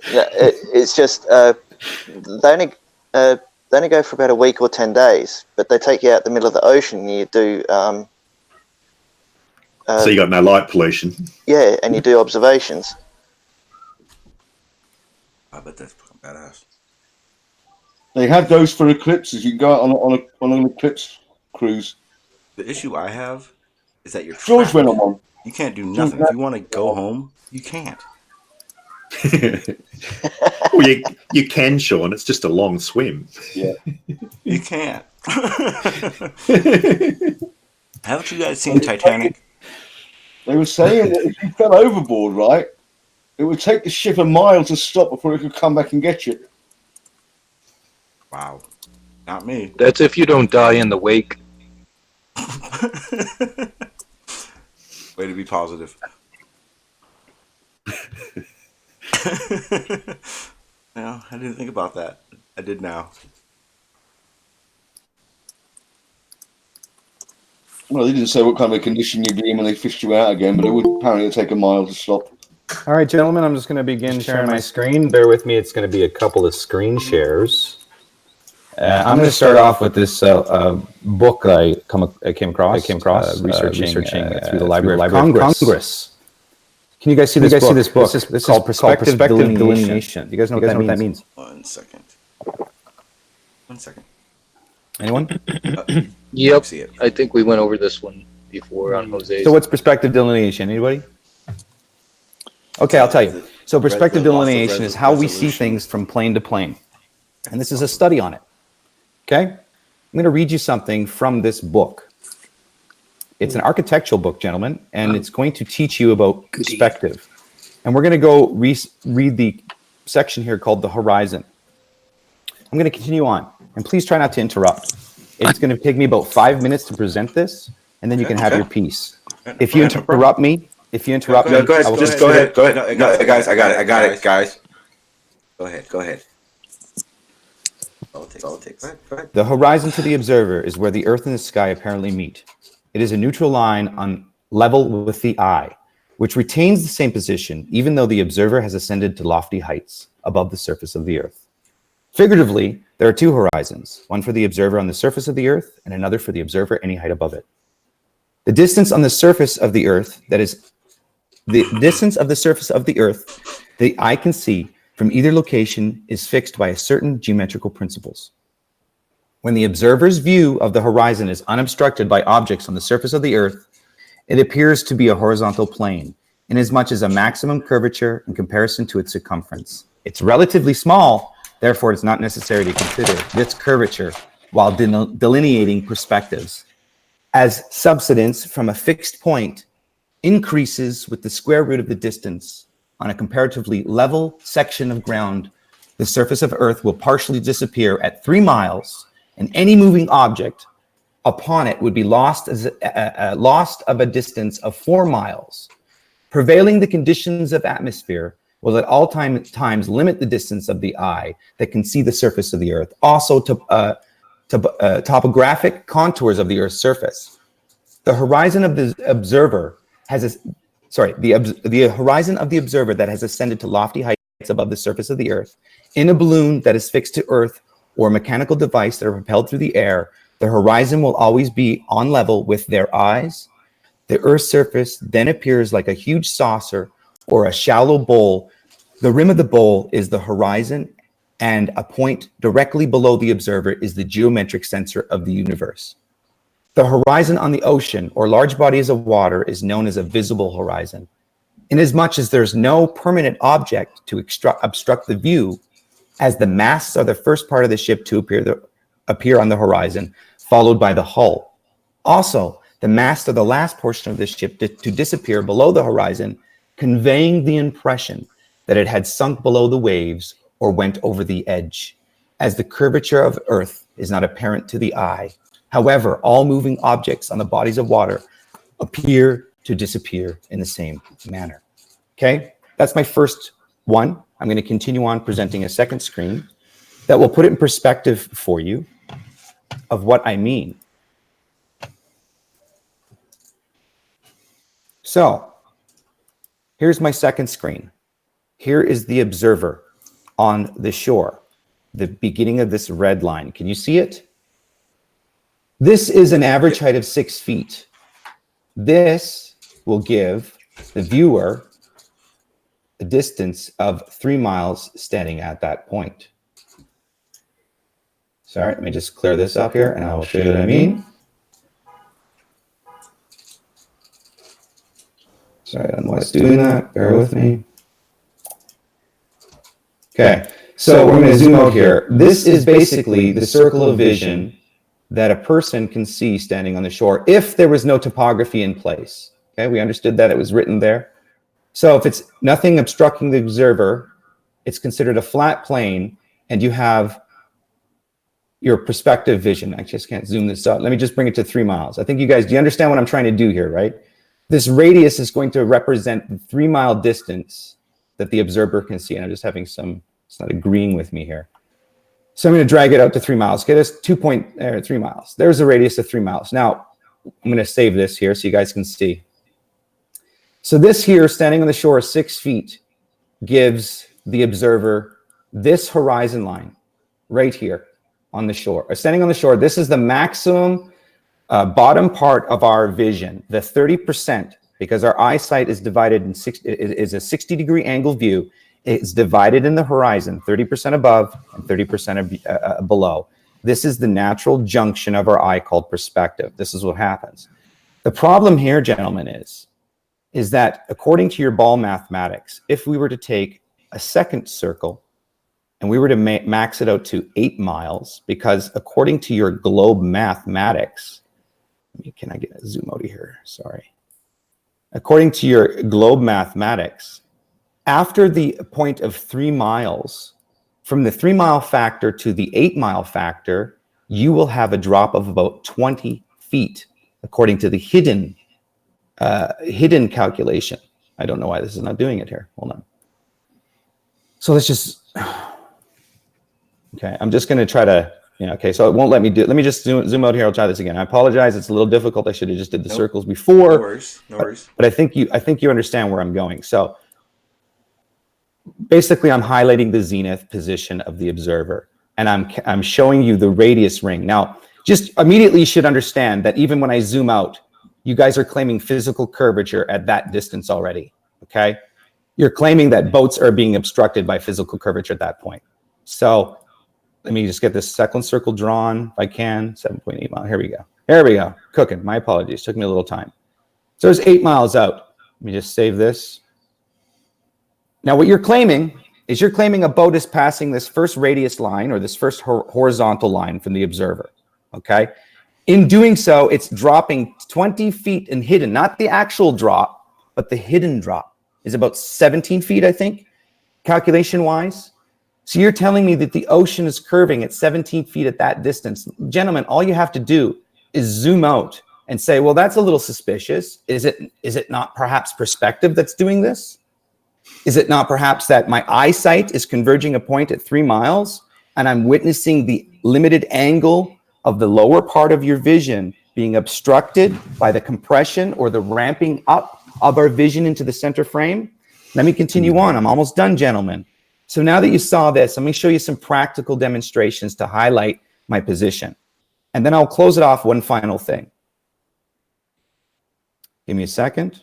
Yeah, it's just they only go for about a week or 10 days, but they take you out the middle of the ocean. And you do. So you got no light pollution. Yeah, and you do observations. I bet that's badass. They have those for eclipses. You can go out on an eclipse cruise. The issue I have is that you're George trapped. went on one. You can't do nothing. If you want to go home, you can't. Well, you can, Sean. It's just a long swim. Yeah. You can't. Haven't you guys seen Titanic? They were saying that if you fell overboard, right, it would take the ship a mile to stop before it could come back and get you. Wow. Not me. That's if you don't die in the wake. Way to be positive. No, I didn't think about that. I did now. Well, they didn't say what kind of a condition you'd be in when they fished you out again, but it would apparently take a mile to stop. All right, gentlemen, I'm just going to begin sharing my screen. Bear with me. It's going to be a couple of screen shares. I'm going to start off with this book I came across researching through the Library of Congress. Can you guys see this book? This is called Perspective Delineation. Do you guys know what that means? 1 second. 1 second. Anyone? Yep. See it. I think we went over this one before on Jose's. So what's perspective delineation? Anybody? Okay, I'll tell you. So perspective delineation is how we see things from plane to plane. And this is a study on it. Okay? I'm going to read you something from this book. It's an architectural book, gentlemen, and it's going to teach you about perspective. And we're going to go read the section here called the horizon. I'm going to continue on, and please try not to interrupt. It's going to take me about 5 minutes to present this, and then you can have your piece. If you interrupt me, Go ahead. Go ahead. No, guys, I got it, guys. Go ahead. Politics. Go ahead. The horizon to the observer is where the earth and the sky apparently meet. It is a neutral line on level with the eye, which retains the same position even though the observer has ascended to lofty heights above the surface of the earth. Figuratively, there are two horizons, one for the observer on the surface of the earth and another for the observer any height above it. The distance on the surface of the earth, that is, the distance of the surface of the earth the eye can see from either location is fixed by a certain geometrical principles. When the observer's view of the horizon is unobstructed by objects on the surface of the earth, it appears to be a horizontal plane, inasmuch as a maximum curvature in comparison to its circumference. It's relatively small, therefore it's not necessary to consider this curvature while delineating perspectives, as subsidence from a fixed point increases with the square root of the distance on a comparatively level section of ground. The surface of Earth will partially disappear at 3 miles, and any moving object upon it would be lost of a distance of 4 miles. Prevailing the conditions of atmosphere will at all times limit the distance of the eye that can see the surface of the Earth. Also, topographic contours of the Earth's surface. The horizon of the observer has sorry, the horizon of the observer that has ascended to lofty heights above the surface of the Earth, in a balloon that is fixed to Earth or a mechanical device that are propelled through the air, the horizon will always be on level with their eyes. The Earth's surface then appears like a huge saucer or a shallow bowl. The rim of the bowl is the horizon, and a point directly below the observer is the geometric center of the universe. The horizon on the ocean or large bodies of water is known as a visible horizon. Inasmuch as there's no permanent object to obstruct the view, as the masts are the first part of the ship to appear on the horizon, followed by the hull. Also, the masts are the last portion of the ship to disappear below the horizon, conveying the impression that it had sunk below the waves or went over the edge, as the curvature of Earth is not apparent to the eye. However, all moving objects on the bodies of water appear to disappear in the same manner. Okay, that's my first one. I'm going to continue on presenting a second screen that will put it in perspective for you of what I mean. So here's my second screen. Here is the observer on the shore, the beginning of this red line. Can you see it? This is an average height of 6 feet. This will give the viewer a distance of 3 miles standing at that point. Sorry, let me just clear this up here and I'll show you what I mean. Sorry, I don't know why it's doing that. Bear with me. Okay, so we're going to zoom out here. This is basically the circle of vision that a person can see standing on the shore if there was no topography in place. Okay, we understood that it was written there. So if it's nothing obstructing the observer, it's considered a flat plane, and you have your perspective vision. I just can't zoom this out. Let me just bring it to 3 miles. I think you guys, do you understand what I'm trying to do here, right? This radius is going to represent the 3 mile distance that the observer can see. And I'm just having some, it's not agreeing with me here. So I'm going to drag it out to 3 miles. Get us 3 miles. There's a radius of 3 miles. Now, I'm going to save this here so you guys can see. So this here, standing on the shore 6 feet, gives the observer this horizon line right here on the shore. Standing on the shore, this is the maximum bottom part of our vision, the 30%, because our eyesight is divided in is a 60-degree angle view. It's divided in the horizon, 30% above and 30% below. This is the natural junction of our eye called perspective. This is what happens. The problem here, gentlemen, is that according to your ball mathematics, if we were to take a second circle and we were to max it out to 8 miles, because according to your globe mathematics, can I get a zoom out of here? Sorry. According to your globe mathematics, after the point of 3 miles, from the 3 mile factor to the 8 mile factor, you will have a drop of about 20 feet, according to the hidden calculation. I don't know why this is not doing it here. Hold on. So let's just, okay, I'm just going to try to, okay, so it won't let me do it. Let me just zoom out here. I'll try this again. I apologize. It's a little difficult. I should have just did the circles before. No worries. No worries. But I think you understand where I'm going. So basically, I'm highlighting the zenith position of the observer, and I'm showing you the radius ring. Now, just immediately you should understand that even when I zoom out, you guys are claiming physical curvature at that distance already, okay? You're claiming that boats are being obstructed by physical curvature at that point. So let me just get this second circle drawn if I can. 7.8 miles. Here we go. There we go. Cooking. My apologies. Took me a little time. So it's 8 miles out. Let me just save this. Now what you're claiming is you're claiming a boat is passing this first radius line or this first horizontal line from the observer, okay? In doing so, it's dropping 20 feet and hidden, not the actual drop, but the hidden drop is about 17 feet, I think, calculation-wise. So you're telling me that the ocean is curving at 17 feet at that distance. Gentlemen, all you have to do is zoom out and say, well, that's a little suspicious. Is it not perhaps perspective that's doing this? Is it not perhaps that my eyesight is converging a point at 3 miles and I'm witnessing the limited angle of the lower part of your vision being obstructed by the compression or the ramping up of our vision into the center frame. Let me continue on. I'm almost done, gentlemen. So now that you saw this, let me show you some practical demonstrations to highlight my position. And then I'll close it off one final thing. Give me a second.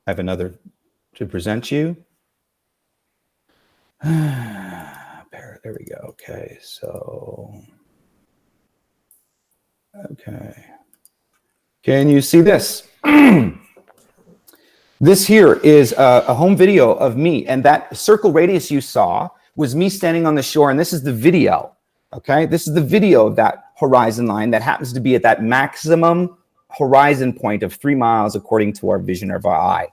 I have another to present you. There we go. Okay, so, okay. Can you see this? This here is a home video of me, and that circle radius you saw was me standing on the shore, and this is the video, okay? This is the video of that horizon line that happens to be at that maximum horizon point of 3 miles according to our vision of our eye.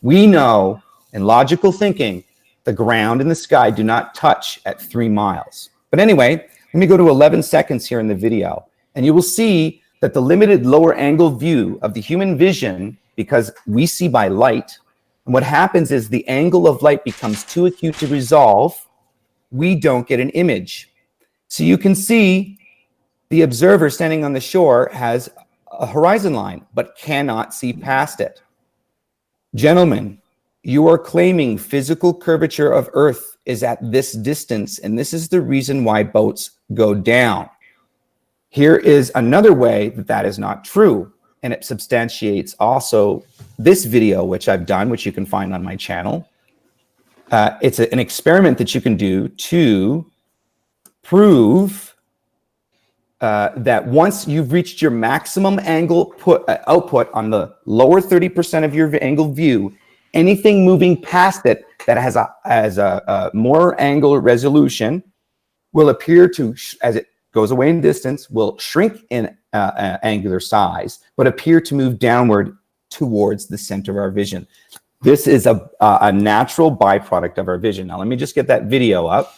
We know, in logical thinking, the ground and the sky do not touch at 3 miles. But anyway, let me go to 11 seconds here in the video, and you will see that the limited lower angle view of the human vision, because we see by light, and what happens is the angle of light becomes too acute to resolve, we don't get an image. So you can see the observer standing on the shore has a horizon line, but cannot see past it. Gentlemen, you are claiming physical curvature of Earth is at this distance, and this is the reason why boats go down. Here is another way that that is not true, and it substantiates also this video, which I've done, which you can find on my channel. It's an experiment that you can do to prove that once you've reached your maximum angle output on the lower 30% of your angle view, anything moving past it that has a more angle resolution will appear to, as it goes away in distance, will shrink in angular size, but appear to move downward towards the center of our vision. This is a natural byproduct of our vision. Now, let me just get that video up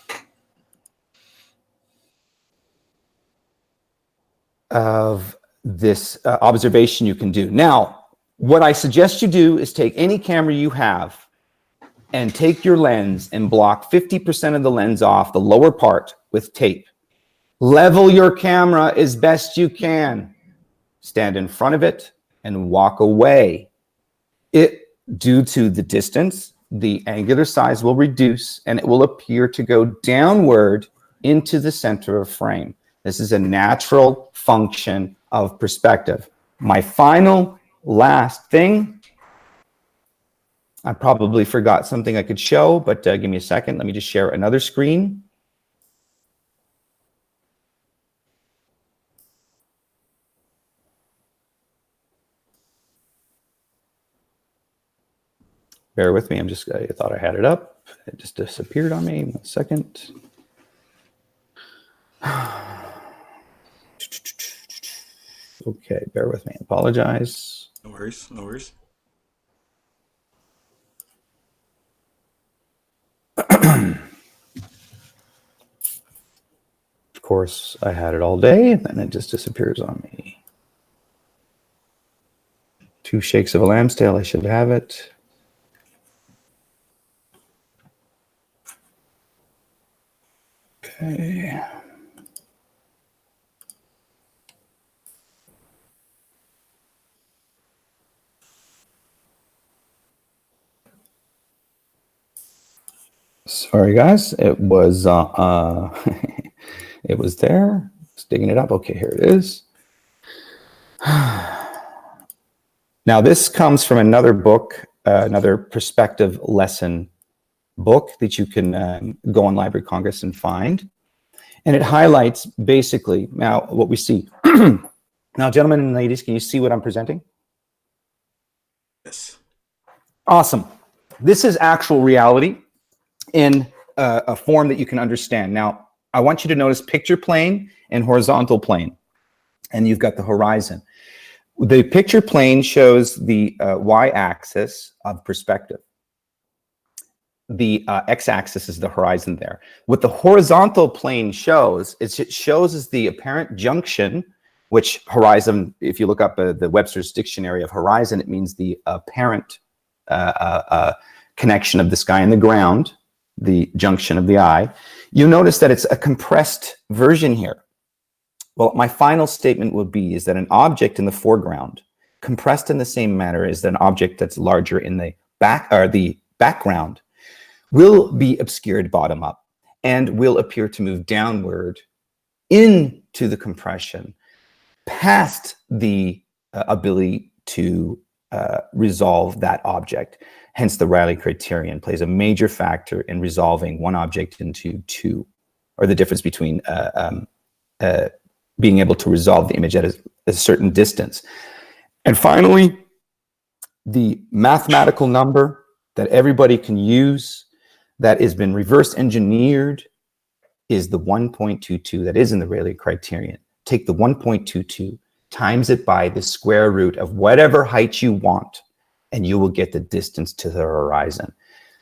of this observation you can do. Now, what I suggest you do is take any camera you have and take your lens and block 50% of the lens off the lower part with tape. Level your camera as best you can. Stand in front of it and walk away. Due to the distance, the angular size will reduce and it will appear to go downward into the center of frame. This is a natural function of perspective. My final last thing, I probably forgot something I could show, but give me a second. Let me just share another screen. Bear with me. I thought I had it up. It just disappeared on me. 1 second. Okay, bear with me. I apologize. No worries, no worries. Of course, I had it all day, and then it just disappears on me. 2 shakes of a lamb's tail. I should have it. Okay. Sorry, guys. It was it was there. Just digging it up. Okay, here it is. Now, this comes from another book, another perspective lesson book that you can go on Library of Congress and find. And it highlights basically now what we see. Now, gentlemen and ladies, can you see what I'm presenting? Yes. Awesome. This is actual reality in a form that you can understand. Now, I want you to notice picture plane and horizontal plane, and you've got the horizon. The picture plane shows the y-axis of perspective. The x-axis is the horizon there. What the horizontal plane shows is it shows as the apparent junction, which horizon, if you look up the Webster's Dictionary of horizon, it means the apparent connection of the sky and the ground, the junction of the eye. You'll notice that it's a compressed version here. Well, my final statement would be is that an object in the foreground compressed in the same manner as an object that's larger in the background will be obscured bottom up and will appear to move downward into the compression past the ability to resolve that object. Hence, the Rayleigh criterion plays a major factor in resolving one object into two, or the difference between being able to resolve the image at a certain distance. And finally, the mathematical number that everybody can use that has been reverse engineered is the 1.22 that is in the Rayleigh criterion. Take the 1.22, times it by the square root of whatever height you want, and you will get the distance to the horizon.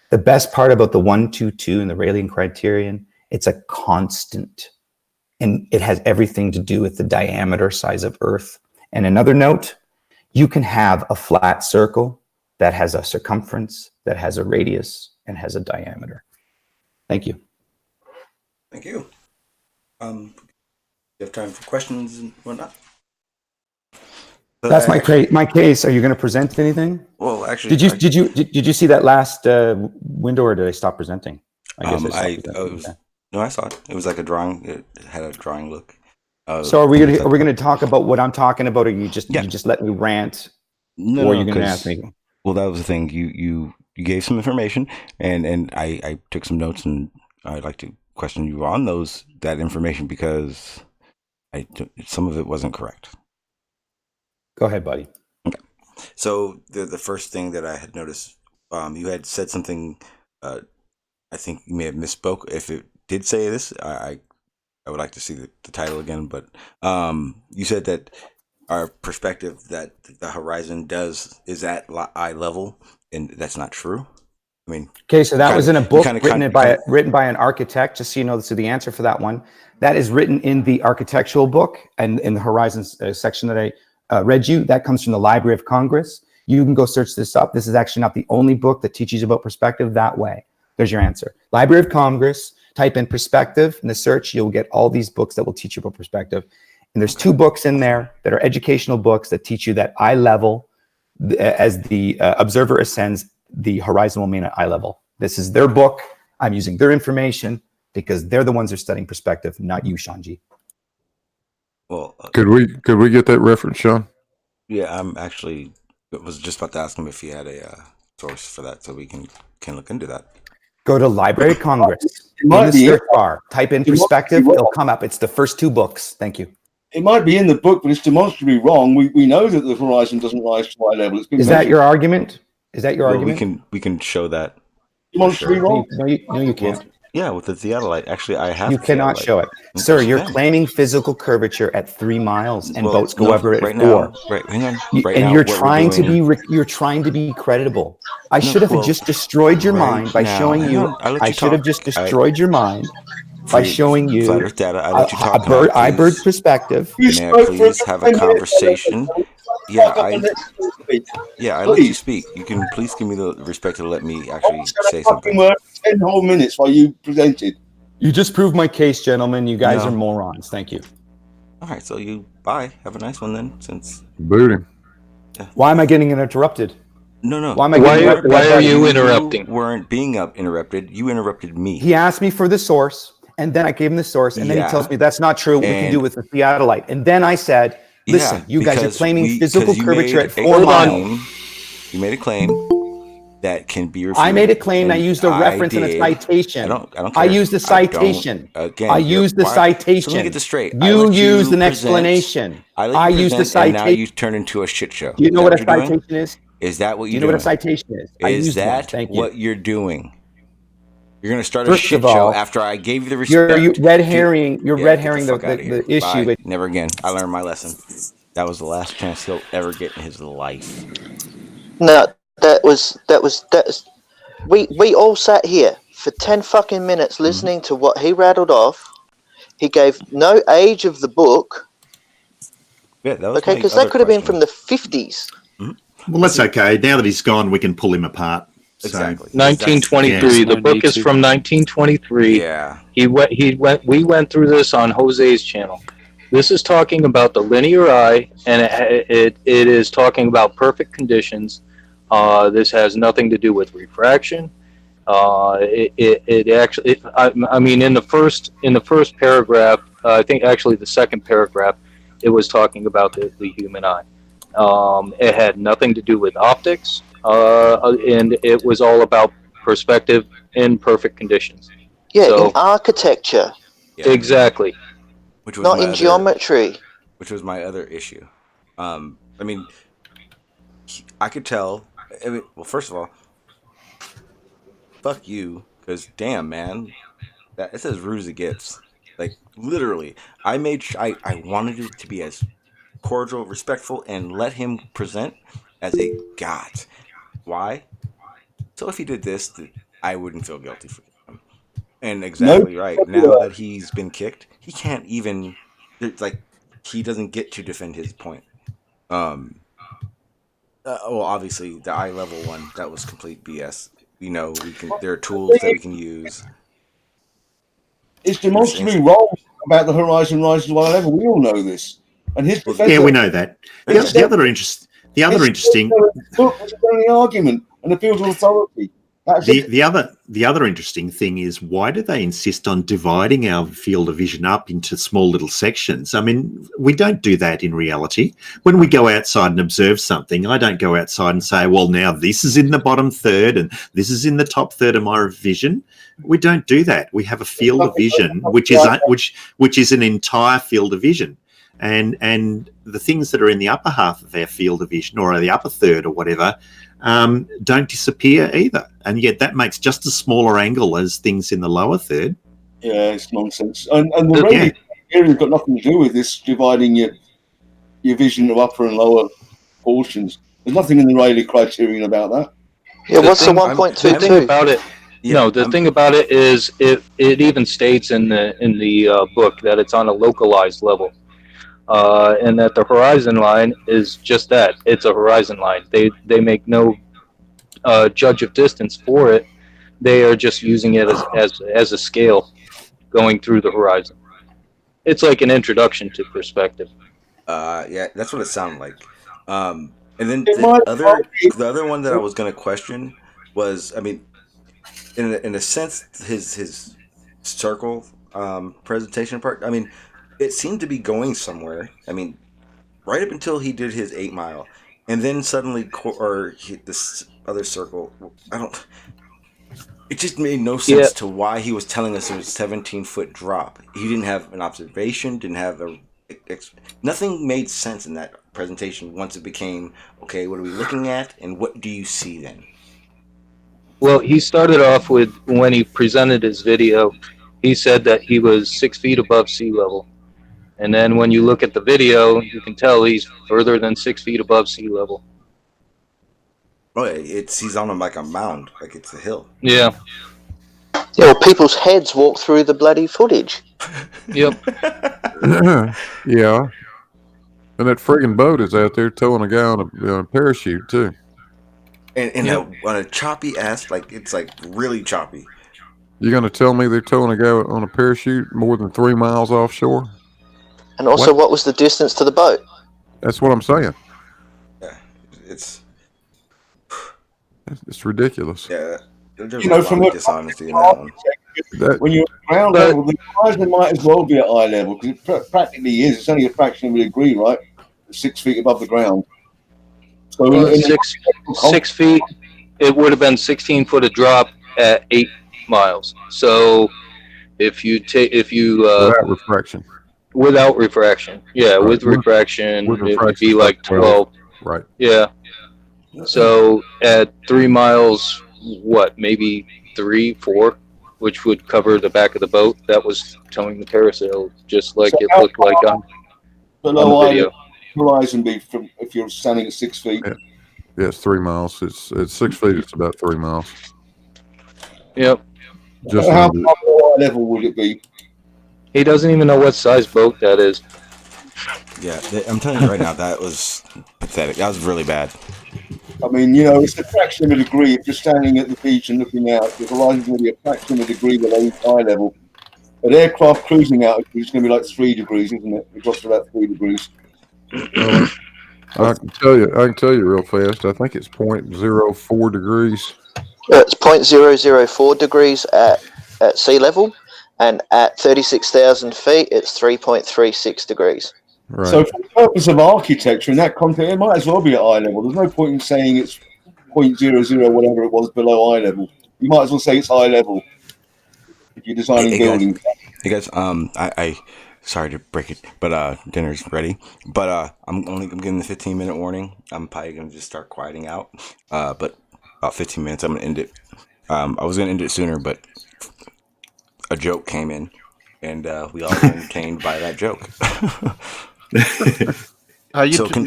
The best part about the 1.22 in the Rayleigh criterion, it's a constant, and it has everything to do with the diameter size of Earth. And another note, you can have a flat circle that has a circumference, that has a radius, and has a diameter. Thank you. Thank you. You have time for questions and whatnot? That's my case. Are you going to present anything? Well, actually, did you see that last window, or did I stop presenting? I guess I saw it. It was like a drawing. It had a drawing look. So are we going to talk about what I'm talking about, or you just let me rant? No, or are you going to ask me? Well, that was the thing. You gave some information, and I took some notes, and I'd like to question you on that information because some of it wasn't correct. Go ahead, buddy. Okay. So the first thing that I had noticed, you had said something. I think you may have misspoke. If it did say this, I would like to see the title again. But you said that our perspective that the horizon is at eye level, and that's not true. I mean, okay, so that was in a book written by an architect. Just so you know, so the answer for that one, that is written in the architectural book and in the horizons section that I read you. That comes from the Library of Congress. You can go search this up. This is actually not the only book that teaches about perspective that way. There's your answer. Library of Congress, type in perspective in the search. You'll get all these books that will teach you about perspective. And there's two books in there that are educational books that teach you that eye level, as the observer ascends, the horizon will remain at eye level. This is their book. I'm using their information because they're the ones who are studying perspective, not you, Shanji. Well, could we get that reference, Sean? Yeah, was just about to ask him if he had a source for that, so we can look into that. Go to Library of Congress. In the search bar, type in perspective. It'll come up. It's the first two books. Thank you. It might be in the book, but it's demonstrably wrong. We know that the horizon doesn't rise to eye level. Is that your argument? Is that your argument? We can show that. Demonstrably wrong. No, you can't. Yeah, with the theodolite. Actually, I have. You cannot show it, sir. You're claiming physical curvature at 3 miles, and boats go over at 4. Right, hang on. And you're trying to be credible. I should have just destroyed your mind by showing you. I should have just destroyed your mind by showing you flat Earth data. I let you talk. Bird perspective. May I please have a conversation? Yeah, I let you speak. You can please give me the respect to let me actually say something. 10 whole minutes while you presented. You just proved my case, gentlemen. You guys are morons. Thank you. All right, so bye. Have a nice one then. Since booting. Yeah. Why am I getting interrupted? No. Why are you interrupting? You weren't being interrupted. You interrupted me. He asked me for the source, and then I gave him the source, and then he tells me that's not true. What we can do with the theodolite, and then I said, "Listen, you guys are claiming physical curvature at 4 miles." You made a claim that can be refuted. I made a claim. I used a reference and a citation. I don't care. I used the citation. I used the citation. So let me get this straight. You used an explanation. I used the citation. And now you turn into a shit show. Do you know what a citation is? Is that what you're doing? Do you know what a citation is? Is that what you're doing? You're going to start a shit show after I gave you the respect. You're red herring. You're red herring the issue. Bye. Never again. I learned my lesson. That was the last chance he'll ever get in his life. No, that was. We all sat here for 10 fucking minutes listening to what he rattled off. He gave no age of the book. Yeah, that was okay, because that could have been from the 50s. Well, that's okay. Now that he's gone, we can pull him apart. Exactly. 1923. The book is from 1923. Yeah. We went through this on Jose's channel. This is talking about the linear eye, and it is talking about perfect conditions. This has nothing to do with refraction. It actually, I mean, in the first paragraph, I think actually the second paragraph, it was talking about the human eye. It had nothing to do with optics, and it was all about perspective in perfect conditions. Yeah, So, in architecture, Yeah. Exactly. Which was not my in other, geometry. Which was my other issue. I mean, I could tell. I mean, well, first of all, fuck you, because damn, man, that it says rude as it gets. Like literally, I wanted it to be as cordial, respectful, and let him present as a god. Why? So if he did this, I wouldn't feel guilty for him. And No, exactly right. Now that he's been kicked, he can't even. It's like he doesn't get to defend his point. Well, obviously the eye level one that was complete BS. You know, we can. There are tools that we can use. it's demonstrably wrong about the Horizon Rises to eye level. We all know this. And his defense. Yeah, we know that. The other interesting book was the only argument and appeal to authority. The other interesting thing is, why do they insist on dividing our field of vision up into small little sections? I mean, we don't do that in reality. When we go outside and observe something, I don't go outside and say, well, now this is in the bottom third and this is in the top third of my vision. We don't do that. We have a field of vision which is an entire field of vision. And the things that are in the upper half of our field of vision, or the upper third or whatever, don't disappear either. And yet that makes just a smaller angle as things in the lower third. Yeah, it's nonsense. And the Rayleigh criterion has got nothing to do with this dividing your vision of upper and lower portions. There's nothing in the Rayleigh criterion about that. Yeah, what's the 1.22? The thing about it, thing about it is it even states in the book that it's on a localized level. And that the horizon line is just that. It's a horizon line. They make no judge of distance for it. They are just using it as a scale going through the horizon. It's like an introduction to perspective. Yeah, that's what it sounded like. And then the other one that I was going to question was, I mean, in a sense, his circle presentation part. I mean, it seemed to be going somewhere. I mean, right up until he did his 8 mile, and then suddenly, this other circle. It just made no sense to why he was telling us it was a 17-foot drop. He didn't have an observation. Didn't have nothing made sense in that presentation. Once it became okay, what are we looking at, and what do you see then? Well, he started off with, when he presented his video, he said that he was 6 feet above sea level. And then when you look at the video, you can tell he's further than 6 feet above sea level. Oh, he's on him like a mound, like it's a hill. Yeah. Yeah, well, people's heads walk through the bloody footage. Yep. Yeah. And that friggin' boat is out there towing a guy on a parachute, too. And on a choppy ass, like it's like really choppy. You're going to tell me they're towing a guy on a parachute more than 3 miles offshore? And also, what was the distance to the boat? That's what I'm saying. Yeah, it's ridiculous. Yeah, there's a lot of dishonesty in that one. When you're at ground level, the horizon might as well be at eye level, because it practically is. It's only a fraction of a degree, right? 6 feet above the ground. So six feet, it would have been 16 foot of drop at 8 miles. So if you without refraction. Without refraction, yeah, right. With refraction, it would be like 12. Right. Yeah. So at 3 miles, maybe 3, 4, which would cover the back of the boat. That was towing the parasail, just like it looked like on the video. Horizon be from if you're standing at 6 feet? Yeah, it's 3 miles. It's 6 feet. It's about 3 miles. Yep. Just how high level would it be? He doesn't even know what size boat that is. Yeah, I'm telling you right now, that was pathetic. That was really bad. I mean, it's a fraction of a degree. If you're standing at the beach and looking out, the horizon will be a fraction of a degree below eye level. An aircraft cruising altitude is going to be like 3 degrees, isn't it? It drops to about 3 degrees. Well, I can tell you real fast. I think it's 0.04 degrees. It's 0.004 degrees at sea level, and at 36,000 feet, it's 3.36 degrees. Right. So, for the purpose of architecture in that context, it might as well be at eye level. There's no point in saying it's 0.00 whatever it was below eye level. You might as well say it's eye level if you're designing buildings. Hey guys, I sorry to break it, but dinner's ready. But I'm getting the 15-minute warning. I'm probably gonna just start quieting out. But about 15 minutes, I'm gonna end it. I was gonna end it sooner, but a joke came in, and we all were entertained by that joke.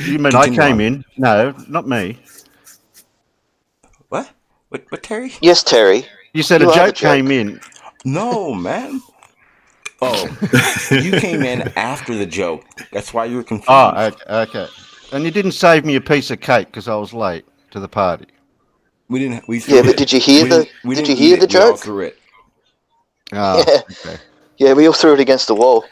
You mean I came in? No, not me. What? What, Terry? Yes, Terry. You said a joke came in. No, man. Oh, you came in after the joke. That's why you were confused. Oh, okay. And you didn't save me a piece of cake because I was late to the party. We didn't. But did you hear Did you hear the joke? We all threw it. Oh, yeah. Okay. Yeah, we all threw it against the wall.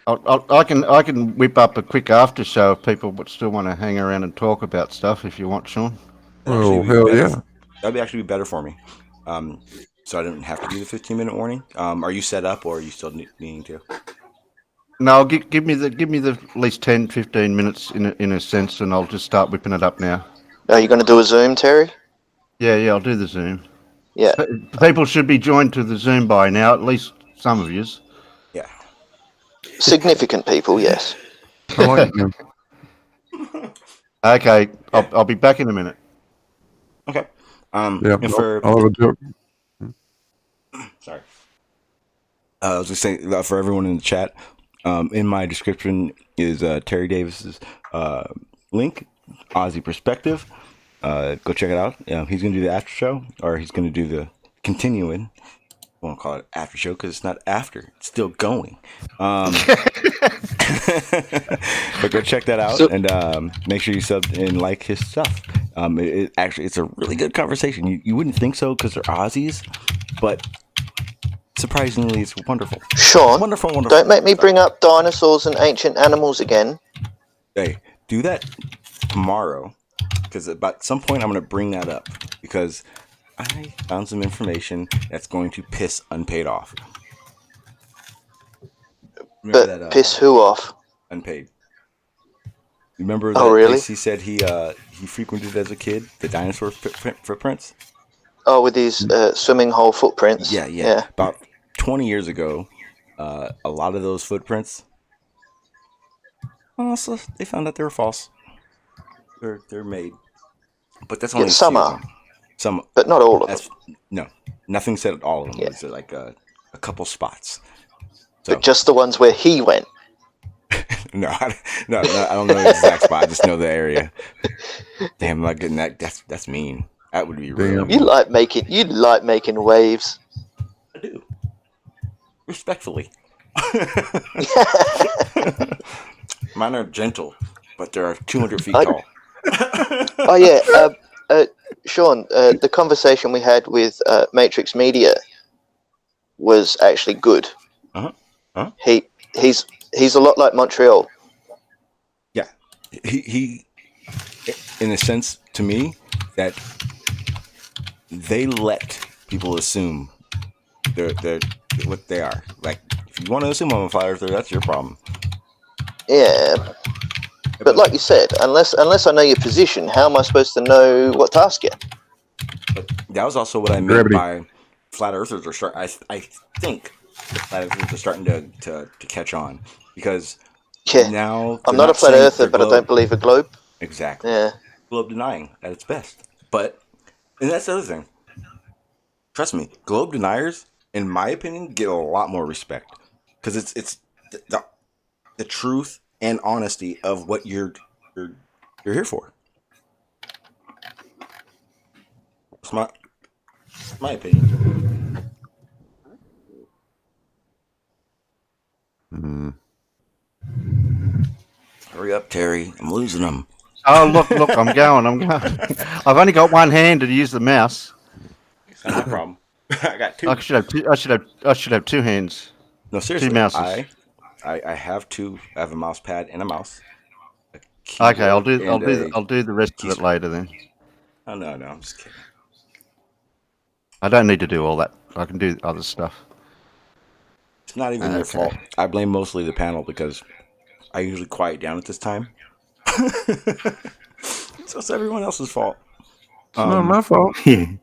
I can whip up a quick after show if people would still want to hang around and talk about stuff if you want, Sean. Oh, hell yeah. That'd actually be better for me. So I didn't have to do the 15-minute warning. Are you set up, or are you still needing to? No, give me the at least 10, 15 minutes in a sense, and I'll just start whipping it up now. Are you going to do a Zoom, Terry? Yeah, I'll do the Zoom. Yeah. People should be joined to the Zoom by now, at least some of yous. Yeah. Significant people, yes. I like it, man. Okay, I'll be back in a minute. Okay. Yeah, and for I'll have a joke. sorry. I was just saying for everyone in the chat, in my description is Terry Davis's link, Ozzie Perspective. Go check it out. He's going to do the after show, or he's going to do the continuing. I won't call it after show because it's not after; it's still going. But go check that out, and make sure you sub and like his stuff. It's a really good conversation. You wouldn't think so because they're Aussies, but surprisingly, it's wonderful. Sean, wonderful. Don't make me bring up dinosaurs and ancient animals again. Hey, do that tomorrow, because at some point I'm going to bring that up, because I found some information that's going to piss Unpaid off. Remember that, piss who off? Unpaid. Remember that place he said he frequented as a kid, the dinosaur footprints? Oh, with these swimming hole footprints. Yeah. About 20 years ago, a lot of those footprints, also, they found out they were false. They're made, but that's only some are. Some, but not all of them. No, nothing said all of them. Yeah. It's like a couple spots. So, but just the ones where he went. No, I don't know the exact spot. I just know the area. Damn, I'm not getting that. That's mean. That would be really mean. You like making waves. I do. Respectfully. Mine are gentle, but they're 200 feet tall. Oh yeah, Sean. The conversation we had with Matrix Media was actually good. He's a lot like Montreal. Yeah, he in a sense to me that they let people assume they're what they are. Like, if you want to assume I'm a flat earther, that's your problem. Yeah, but like you said, unless I know your position, how am I supposed to know what to ask you? But that was also what I meant by flat earthers are I think the flat earthers are starting to catch on, because now I'm not a flat earther, but I don't believe a globe. Exactly. Yeah. Globe denying at its best. But, and that's the other thing. Trust me, globe deniers, in my opinion, get a lot more respect, because it's the truth and honesty of what you're here for. It's my opinion. Hurry up, Terry! I'm losing them. Oh, look! I'm going. I've only got one hand to use the mouse. It's not my problem. I got two. I should have two hands. No, seriously. mouses. I have two. I have a mouse pad and a mouse. A Okay, I'll keyboard and a do the rest key of it screen. later then. Oh no, I'm just kidding. I don't need to do all that. I can do other stuff. It's not even your Okay. fault. I blame mostly the panel because I usually quiet down at this time. So it's everyone else's fault. It's not my fault. I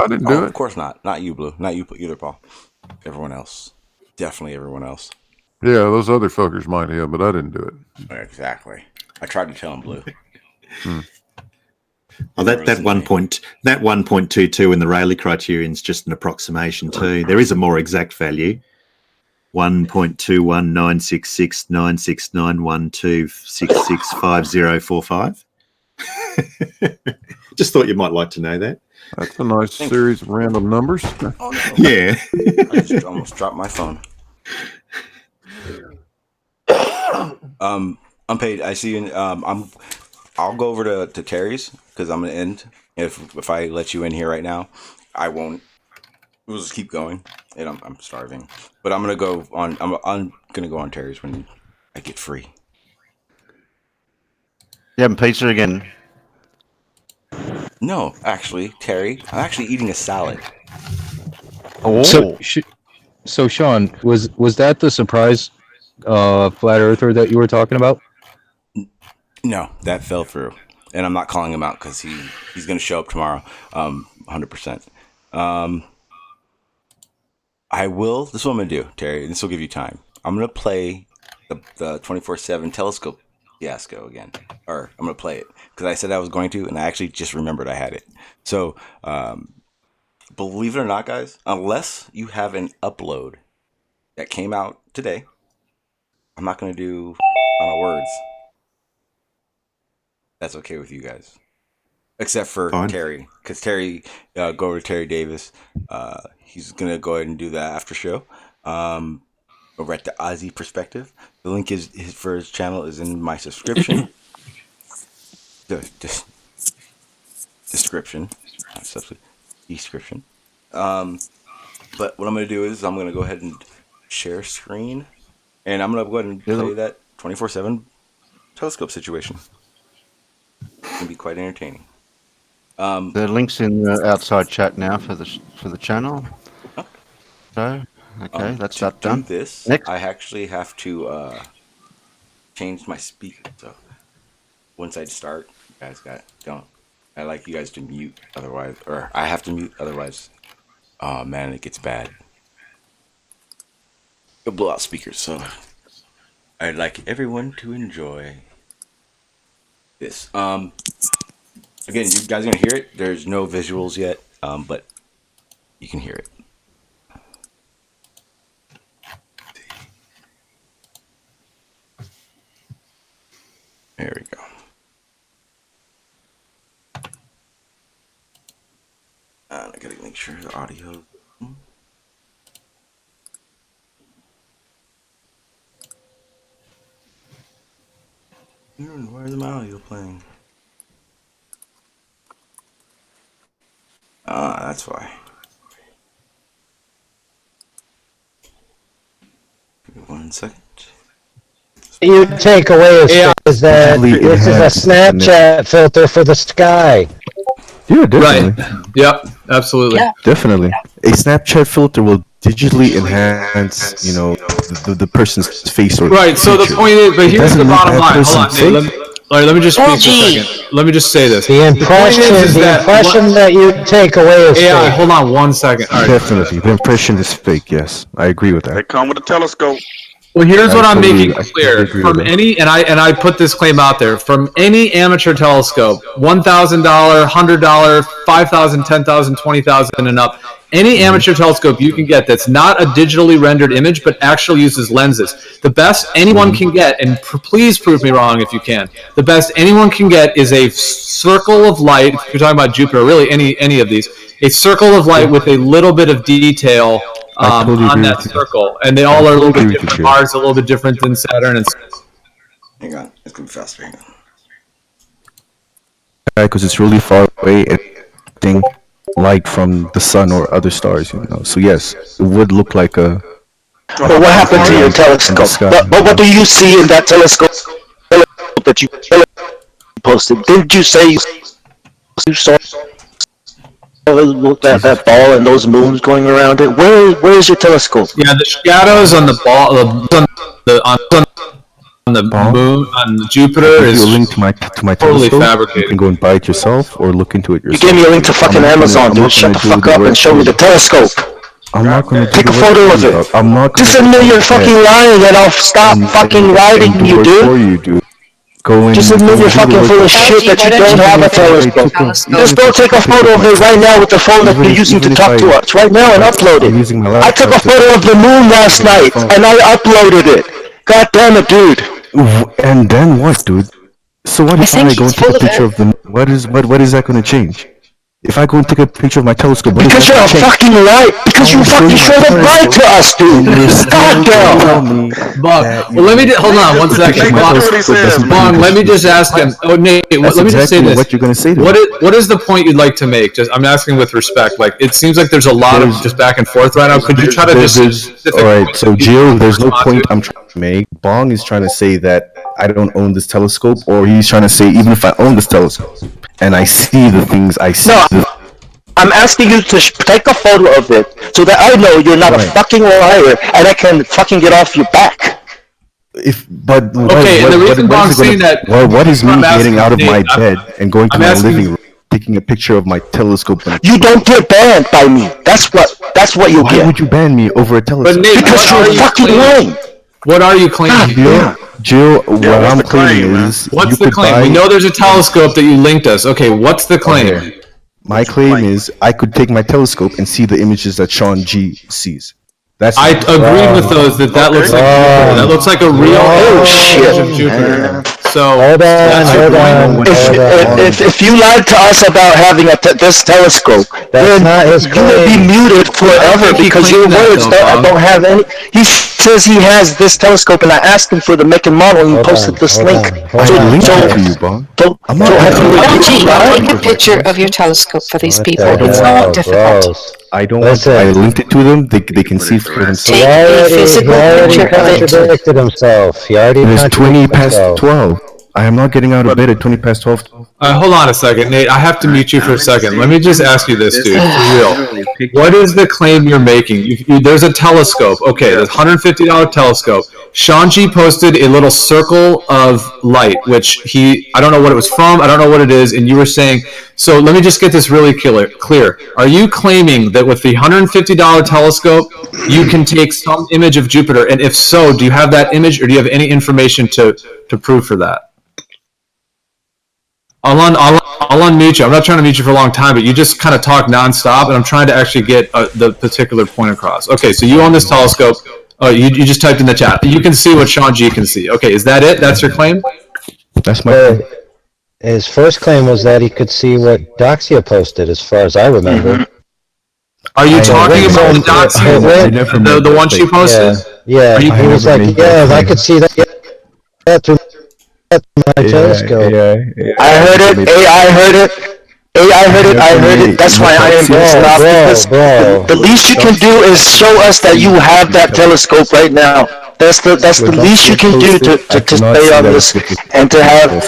didn't do it. Of course not. Not you, Blue. Not you either, Paul. Everyone else. Definitely everyone else. Yeah, those other fuckers might have, but I didn't do it. Exactly. I tried to tell him, Blue. Well, that 1.22 in the Rayleigh criterion is just an approximation too. There is a more exact value. 1.21966969126650045. Just thought you might like to know that. That's a nice series of random numbers. Oh, no. Yeah. I just almost dropped my phone. Unpaid. I see you. I'll go over to Terry's because I'm gonna end. If I let you in here right now, I won't. We'll just keep going, and I'm starving. But I'm gonna go on. I'm gonna go on Terry's when I get free. You having pizza again? No, actually, Terry, I'm actually eating a salad. Oh. So Sean, was that the surprise flat earther that you were talking about? No, that fell through, and I'm not calling him out because he's gonna show up tomorrow, 100%. I will. This is what I'm gonna do, Terry. This will give you time. I'm gonna play the 24/7 telescope fiasco again, or I'm gonna play it because I said I was going to, and I actually just remembered I had it. So, believe it or not, guys, unless you have an upload that came out today, I'm not gonna do final words. That's okay with you guys, except for Fine. Terry, because Terry, go over to Terry Davis. He's gonna go ahead and do the after show. Over at the Ozzie Perspective. The link for his channel is in my subscription. Description. But what I'm gonna do is I'm gonna go ahead and share screen, and I'm gonna go ahead and play that 24/7 telescope situation. It's gonna be quite entertaining. The link's in the outside chat now for the channel. So, okay, that's that done. To do this, Next. I actually have to change my speaker. So once I start, you guys don't. I like you guys to mute, otherwise, or I have to mute, otherwise. Oh man, it gets bad. It'll blow out speakers. So I'd like everyone to enjoy this. Again, you guys are gonna hear it. There's no visuals yet, but you can hear it. There we go. I gotta make sure the audio. Why is my audio playing? Ah, that's why. Give me 1 second. You take away is that this is a Snapchat filter for the sky. Yeah, definitely. Right. Yep. Absolutely. Yeah. Definitely. A Snapchat filter will digitally enhance, the person's face or right. So the point is, but here's the bottom line. Hold on, Nate, let me just speak for a second. Let me just say this. The impression that you take away is AI. fake. Hold on 1 second. All right. Definitely, the impression is fake. Yes, I agree with that. They come with a telescope. Well, here's what I'm making clear. From any, and I put this claim out there, from any amateur telescope, $1,000, $100, $5,000, $10,000, $20,000 and up, any amateur telescope you can get that's not a digitally rendered image, but actually uses lenses. The best anyone can get, and please prove me wrong if you can, the best anyone can get is a circle of light, if you're talking about Jupiter, really any of these, a circle of light with a little bit of detail on that circle, and they all are a little bit different. Mars a little bit different than Saturn, and hang on, it's gonna be faster. Hang on. Because it's really far away and getting light from the sun or other stars, So yes, it would look like a But what happened to your telescope? But what do you see in that telescope that you posted? Didn't you say you saw that ball and those moons going around it? Where is your telescope? Yeah, the shadows on the ball, on the moon, on Jupiter I'll give is you a link to my totally telescope. fabricated. You can go and buy it yourself or look into it You yourself. gave me a link to fucking Amazon, dude. Shut the fuck up and show me the telescope. I'm not going to take a photo of it. I'm not going Just admit you're fucking lying, and I'll stop fucking writing you, dude. Just admit you're fucking full of shit that you don't have a telescope. Just go take a photo of it right now with the phone that you're using to talk to us right now and upload it. I took a photo of the moon last night and I uploaded it. God damn it, dude. And then what, dude? So what if I go and take a picture of them? What is that going to change? If I go and take a picture of my telescope, because you're a fucking liar. Because you fucking showed up lied to us, dude. God damn. Well, let me hold on 1 second. Bong, let me just ask him. Oh, Nate, let me just say this. What you're going to say to what is the point you'd like to make? Just, I'm asking with respect. Like, it seems like there's a lot of just back and forth right now. Could you try to just? All right, so Jill, there's no point I'm trying to make. Bong is trying to say that I don't own this telescope, or he's trying to say even if I own this telescope and I see the things I see. No, I'm asking you to take a photo of it so that I know you're not a fucking liar and I can fucking get off your back. The reason Bong's saying that. What is me I'm getting asking out of my Nate, bed and going to I'm my asking- living room, taking a picture of my telescope? You don't get banned by me. That's what you Why get. would you ban me over a telescope? But Nate, Because you're fucking lying. What are you claiming? Jill, what I'm claiming is What's you the could claim? buy. We know there's a telescope that you linked us. Okay, what's the claim? My claim is I could take my telescope and see the images that Sean G sees. I agreed with those that looks like Jupiter. That looks like a real image of Jupiter. So hold on. If you lied to us about having this telescope, then you will be muted forever because your words don't have any. He says he has this telescope, and I asked him for the make and model, and he posted this link. I linked it to you, Bong. Take a picture of your telescope for these people. It's not difficult. I don't want to. I linked it to them. They can see it for themselves. Take a physical picture of it. Contradicted himself. He already It is 20 contradicted past himself. 12. I am not getting out of bed at 20 past 12. Hold on a second, Nate. I have to mute you for a second. Let me just ask you this, dude, for real. What is the claim you're making? There's a telescope. Okay, there's $150 telescope. Sean G posted a little circle of light, which I don't know what it was from, I don't know what it is, and you were saying, so let me just get this really clear. Are you claiming that with the $150 telescope, you can take some image of Jupiter, and if so, do you have that image, or do you have any information to prove for that? I'll unmute you. I'm not trying to mute you for a long time, but you just kind of talk nonstop, and I'm trying to actually get the particular point across. Okay, so you own this telescope. Oh, you just typed in the chat. You can see what Sean G can see. Okay, is that it? That's your claim? That's my claim. His first claim was that he could see what Doxia posted, as far as I remember. Are you talking about the Doxia, the one she posted? Yeah. He was like, I could see that through my telescope. I heard it. AI heard it. I heard it. That's why I am pissed off. The least you can do is show us that you have that telescope right now. That's the least you can do to stay on this and to have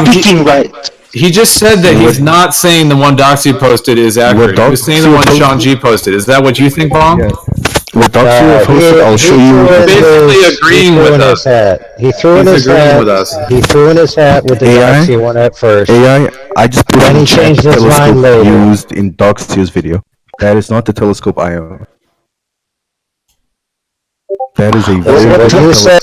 speaking rights. He just said that he's not saying the one Doxia posted is accurate. He was saying the one Sean G posted. Is that what you think, Bong? What Doxia posted, I'll show you. Basically agreeing with us. He threw in his hat. He threw in his hat with the Doxia one at first. AI, I just put Then he changed his mind later. Used in Doxia's video. That is not the telescope I own. That is a very good telescope.